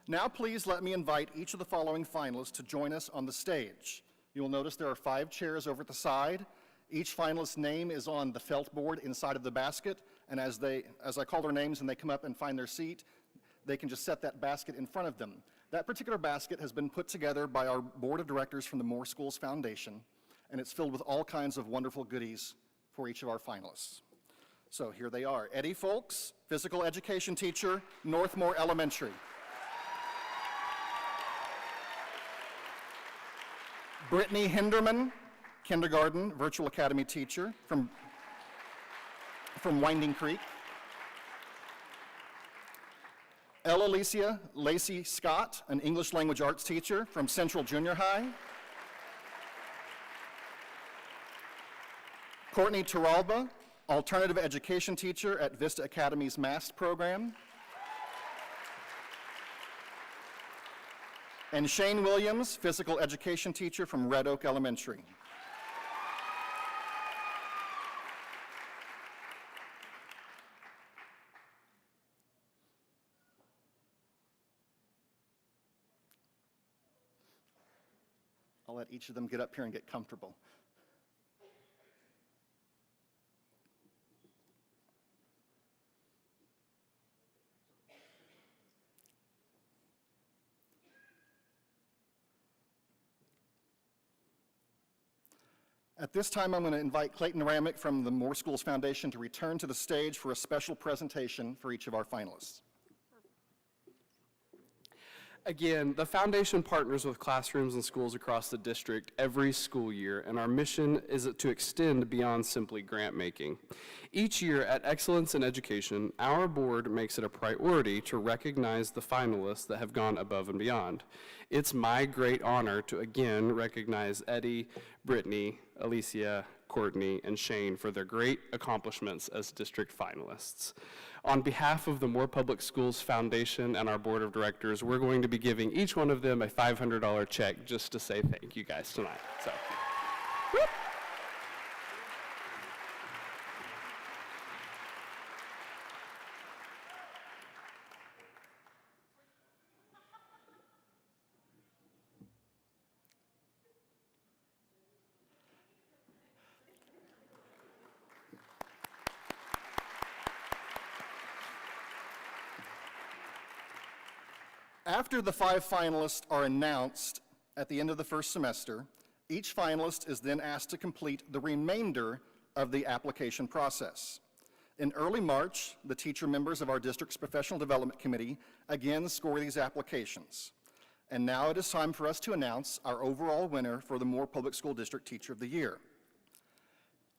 Now please let me invite each of the following finalists to join us on the stage. You'll notice there are 5 chairs over at the side. Each finalist's name is on the felt board inside of the basket, and as I call their names and they come up and find their seat, they can just set that basket in front of them. That particular basket has been put together by our board of directors from the Moore Schools Foundation, and it's filled with all kinds of wonderful goodies for each of our finalists. So here they are. Eddie Folks, physical education teacher, Northmore Elementary. Brittany Hinderman, kindergarten virtual academy teacher from Winding Creek. Ella Alicia Lacey Scott, an English language arts teacher from Central Junior High. Courtney Turalba, alternative education teacher at Vista Academy's MAST program. And Shane Williams, physical education teacher from Red Oak Elementary. I'll let each of them get up here and get comfortable. At this time, I'm going to invite Clayton Ramick from the Moore Schools Foundation to return to the stage for a special presentation for each of our finalists. Again, the foundation partners with classrooms and schools across the district every school year, and our mission is to extend beyond simply grant making. Each year at Excellence in Education, our board makes it a priority to recognize the finalists that have gone above and beyond. It's my great honor to again recognize Eddie, Brittany, Alicia, Courtney, and Shane for their great accomplishments as district finalists. On behalf of the Moore Public Schools Foundation and our board of directors, we're going to be giving each one of them a $500 check just to say thank you guys tonight. So. Whoop. After the 5 finalists are announced at the end of the first semester, each finalist is then asked to complete the remainder of the application process. In early March, the teacher members of our district's Professional Development Committee again score these applications. And now it is time for us to announce our overall winner for the Moore Public School District Teacher of the Year.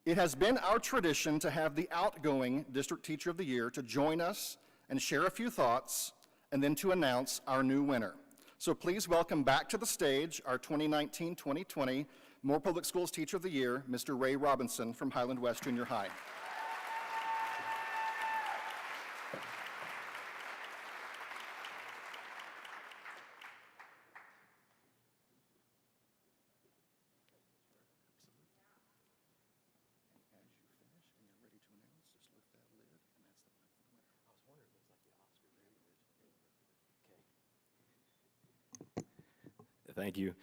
It has been our tradition to have the outgoing District Teacher of the Year to join us and share a few thoughts, and then to announce our new winner. So please welcome back to the stage our 2019-2020 Moore Public Schools Teacher of the Year, Mr. Ray Robinson from Highland West Junior High. Thank you.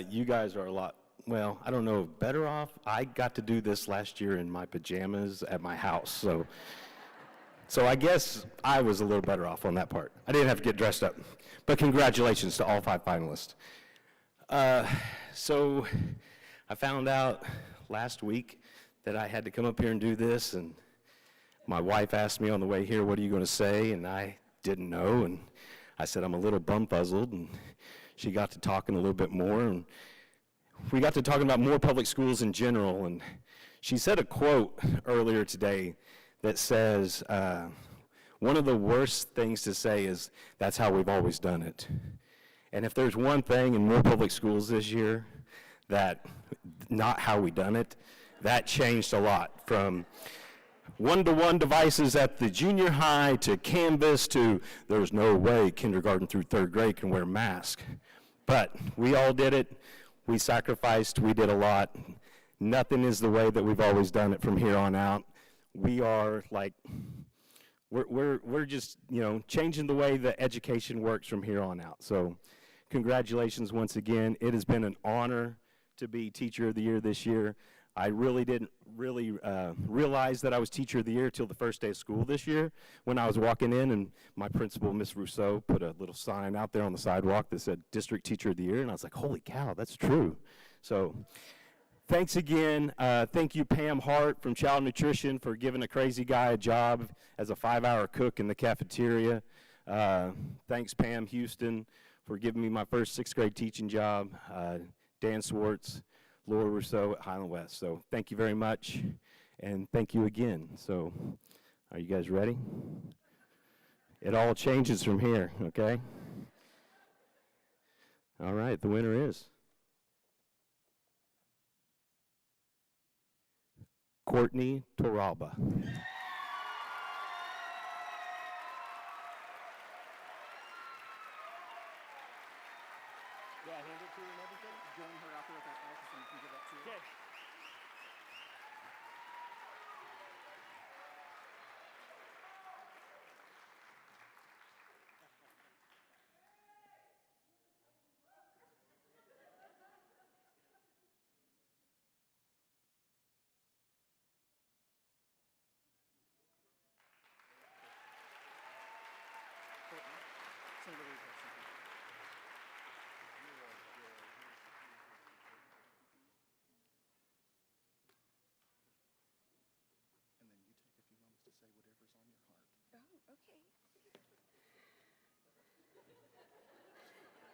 You guys are a lot, well, I don't know, better off. I got to do this last year in my pajamas at my house, so I guess I was a little better off on that part. I didn't have to get dressed up. But congratulations to all 5 finalists. So I found out last week that I had to come up here and do this, and my wife asked me on the way here, what are you going to say? And I didn't know, and I said I'm a little bum-puzzled, and she got to talking a little bit more, and we got to talking about Moore Public Schools in general, and she said a quote earlier today that says, one of the worst things to say is, that's how we've always done it. And if there's one thing in Moore Public Schools this year that not how we done it, that changed a lot, from one-to-one devices at the junior high to Canvas to there's no way kindergarten through 3rd grade can wear a mask. But we all did it. We sacrificed. We did a lot. Nothing is the way that we've always done it from here on out. We are like, we're just, you know, changing the way that education works from here on out. So congratulations once again. It has been an honor to be Teacher of the Year this year. I really didn't realize that I was Teacher of the Year till the first day of school this year, when I was walking in and my principal, Miss Rousseau, put a little sign out there on the sidewalk that said District Teacher of the Year, and I was like, holy cow, that's true. So thanks again. Thank you, Pam Hart from Child Nutrition, for giving a crazy guy a job as a 5-hour cook in the cafeteria. Thanks, Pam Houston, for giving me my first 6th grade teaching job. Dan Swartz, Laura Rousseau at Highland West. So thank you very much, and thank you again. So are you guys ready? It all changes from here, okay? All right, the winner is Courtney Toralba.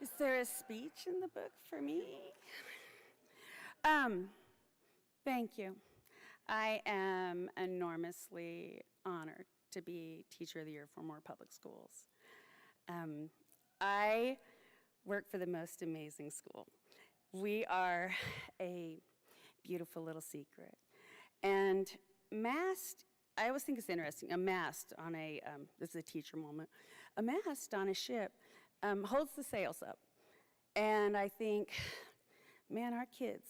Is there a speech in the book for me? Thank you. I am enormously honored to be Teacher of the Year for Moore Public Schools. I work for the most amazing school. We are a beautiful little secret. And mast, I always think it's interesting, a mast on a, this is a teacher moment, a mast on a ship holds the sails up. And I think, man, our kids,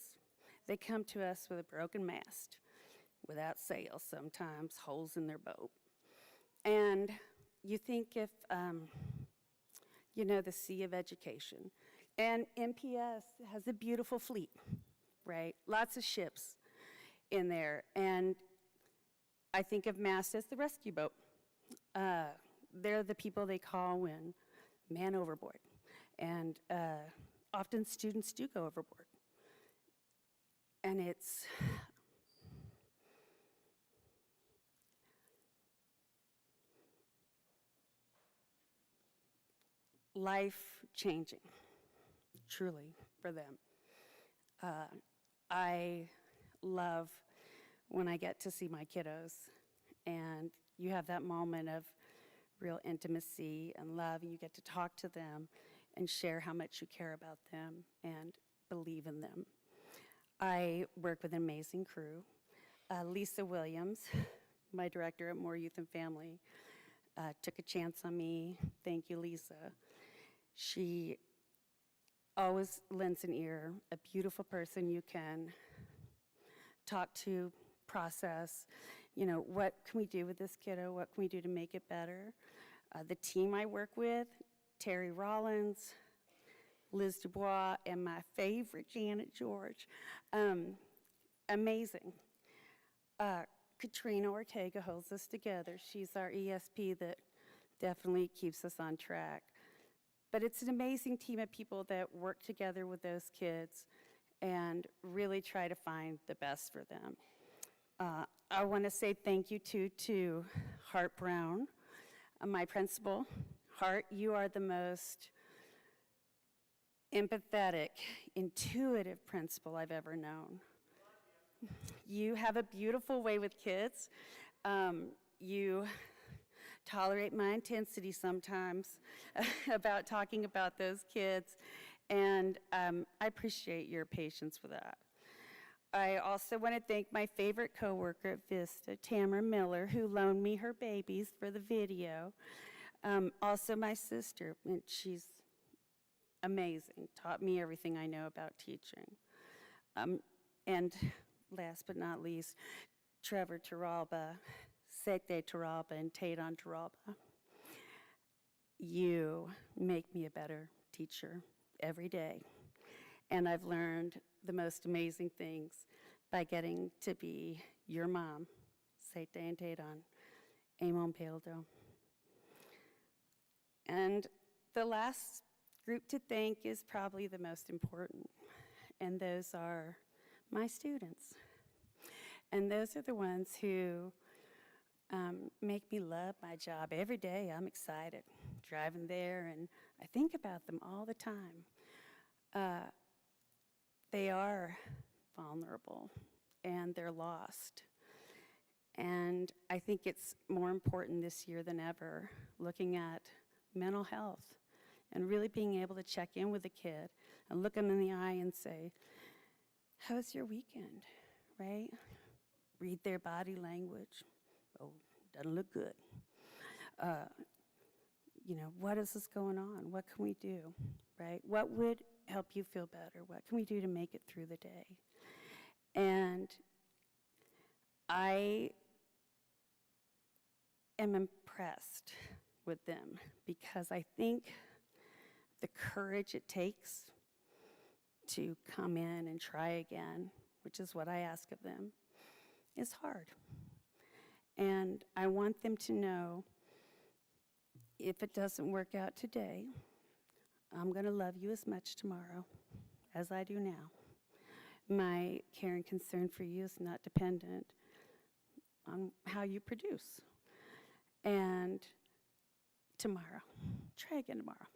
they come to us with a broken mast, without sails sometimes, holes in their boat. And you think if, you know, the sea of education, and MPS has a beautiful fleet, right? Lots of ships in there. And I think of MAST as the rescue boat. They're the people they call when man overboard. And often students do go overboard. And it's life-changing, truly, for them. I love when I get to see my kiddos, and you have that moment of real intimacy and love, and you get to talk to them and share how much you care about them and believe in them. I work with an amazing crew. Lisa Williams, my director at Moore Youth and Family, took a chance on me. Thank you, Lisa. She always lends an ear, a beautiful person you can talk to, process, you know, what can we do with this kiddo? What can we do to make it better? The team I work with, Terry Rollins, Liz Dubois, and my favorite, Janet George. Amazing. Katrina Ortega holds us together. She's our ESP that definitely keeps us on track. But it's an amazing team of people that work together with those kids and really try to find the best for them. I want to say thank you to Hart Brown, my principal. Hart, you are the most empathetic, intuitive principal I've ever known. You have a beautiful way with kids. You tolerate my intensity sometimes about talking about those kids, and I appreciate your patience with that. I also want to thank my favorite coworker at Vista, Tamara Miller, who loaned me her babies for the video. Also my sister, and she's amazing, taught me everything I know about teaching. And last but not least, Trevor Taralba, Sekte Taralba, and Tadon Taralba. You make me a better teacher every day. And I've learned the most amazing things by getting to be your mom, Sekte and Tadon, Amon Peldo. And the last group to thank is probably the most important, and those are my students. And those are the ones who make me love my job every day. I'm excited driving there, and I think about them all the time. They are vulnerable, and they're lost. And I think it's more important this year than ever, looking at mental health and really being able to check in with a kid and look them in the eye and say, how was your weekend, right? Read their body language. Oh, doesn't look good. You know, what is this going on? What can we do, right? What would help you feel better? What can we do to make it through the day? And I am impressed with them because I think the courage it takes to come in and try again, which is what I ask of them, is hard. And I want them to know if it doesn't work out today, I'm going to love you as much tomorrow as I do now. My care and concern for you is not dependent on how you produce. And tomorrow, try again tomorrow.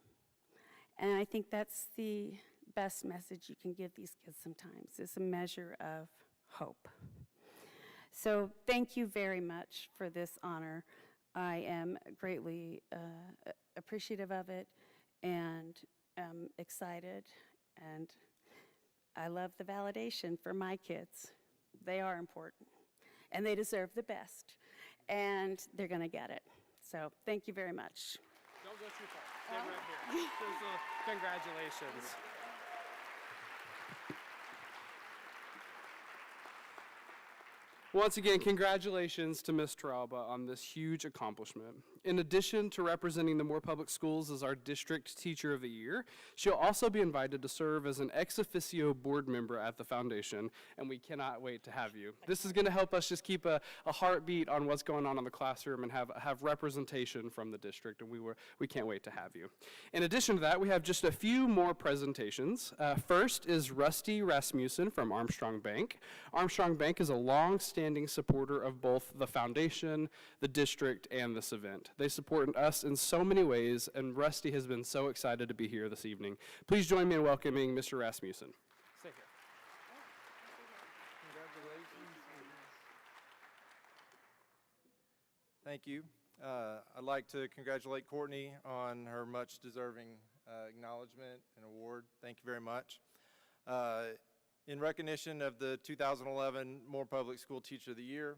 And I think that's the best message you can give these kids sometimes, is a measure of hope. So thank you very much for this honor. I am greatly appreciative of it and excited, and I love the validation for my kids. They are important, and they deserve the best, and they're going to get it. So thank you very much. Don't go too far. Stay right here. Congratulations. Once again, congratulations to Ms. Taralba on this huge accomplishment. In addition to representing the Moore Public Schools as our District Teacher of the Year, she'll also be invited to serve as an ex officio board member at the foundation, and we cannot wait to have you. This is going to help us just keep a heartbeat on what's going on in the classroom and have representation from the district, and we can't wait to have you. In addition to that, we have just a few more presentations. First is Rusty Rasmussen from Armstrong Bank. Armstrong Bank is a long-standing supporter of both the foundation, the district, and this event. They support us in so many ways, and Rusty has been so excited to be here this evening. Please join me in welcoming Mr. Rasmussen. Stay here. Thank you. I'd like to congratulate Courtney on her much deserving acknowledgement and award. Thank you very much. In recognition of the 2011 Moore Public School Teacher of the Year.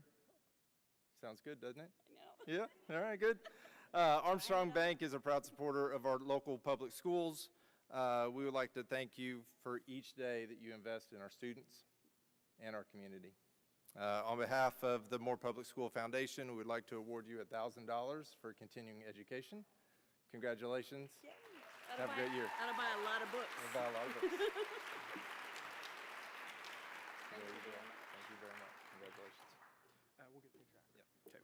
Sounds good, doesn't it? I know. Yeah, all right, good. Armstrong Bank is a proud supporter of our local public schools. We would like to thank you for each day that you invest in our students and our community. On behalf of the Moore Public School Foundation, we would like to award you $1,000 for continuing education. Congratulations. Yay. Have a great year. That'll buy a lot of books. That'll buy a lot of books. Thank you very much. Congratulations. We'll get the track. Yeah. Okay.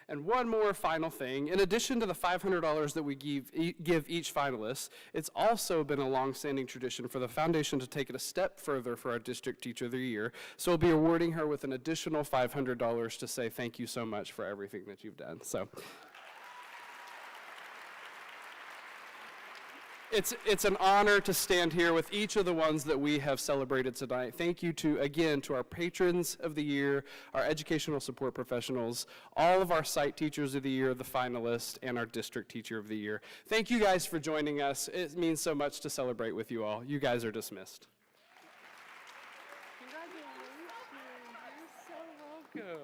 And one more final thing. In addition to the $500 that we give each finalist, it's also been a long-standing tradition for the foundation to take it a step further for our District Teacher of the Year. So we'll be awarding her with an additional $500 to say thank you so much for everything that you've done. So. It's an honor to stand here with each of the ones that we have celebrated tonight. Thank you again to our patrons of the year, our educational support professionals, all of our site teachers of the year, the finalists, and our district teacher of the year. Thank you guys for joining us. It means so much to celebrate with you all. You guys are dismissed. Congratulations. You're so welcome.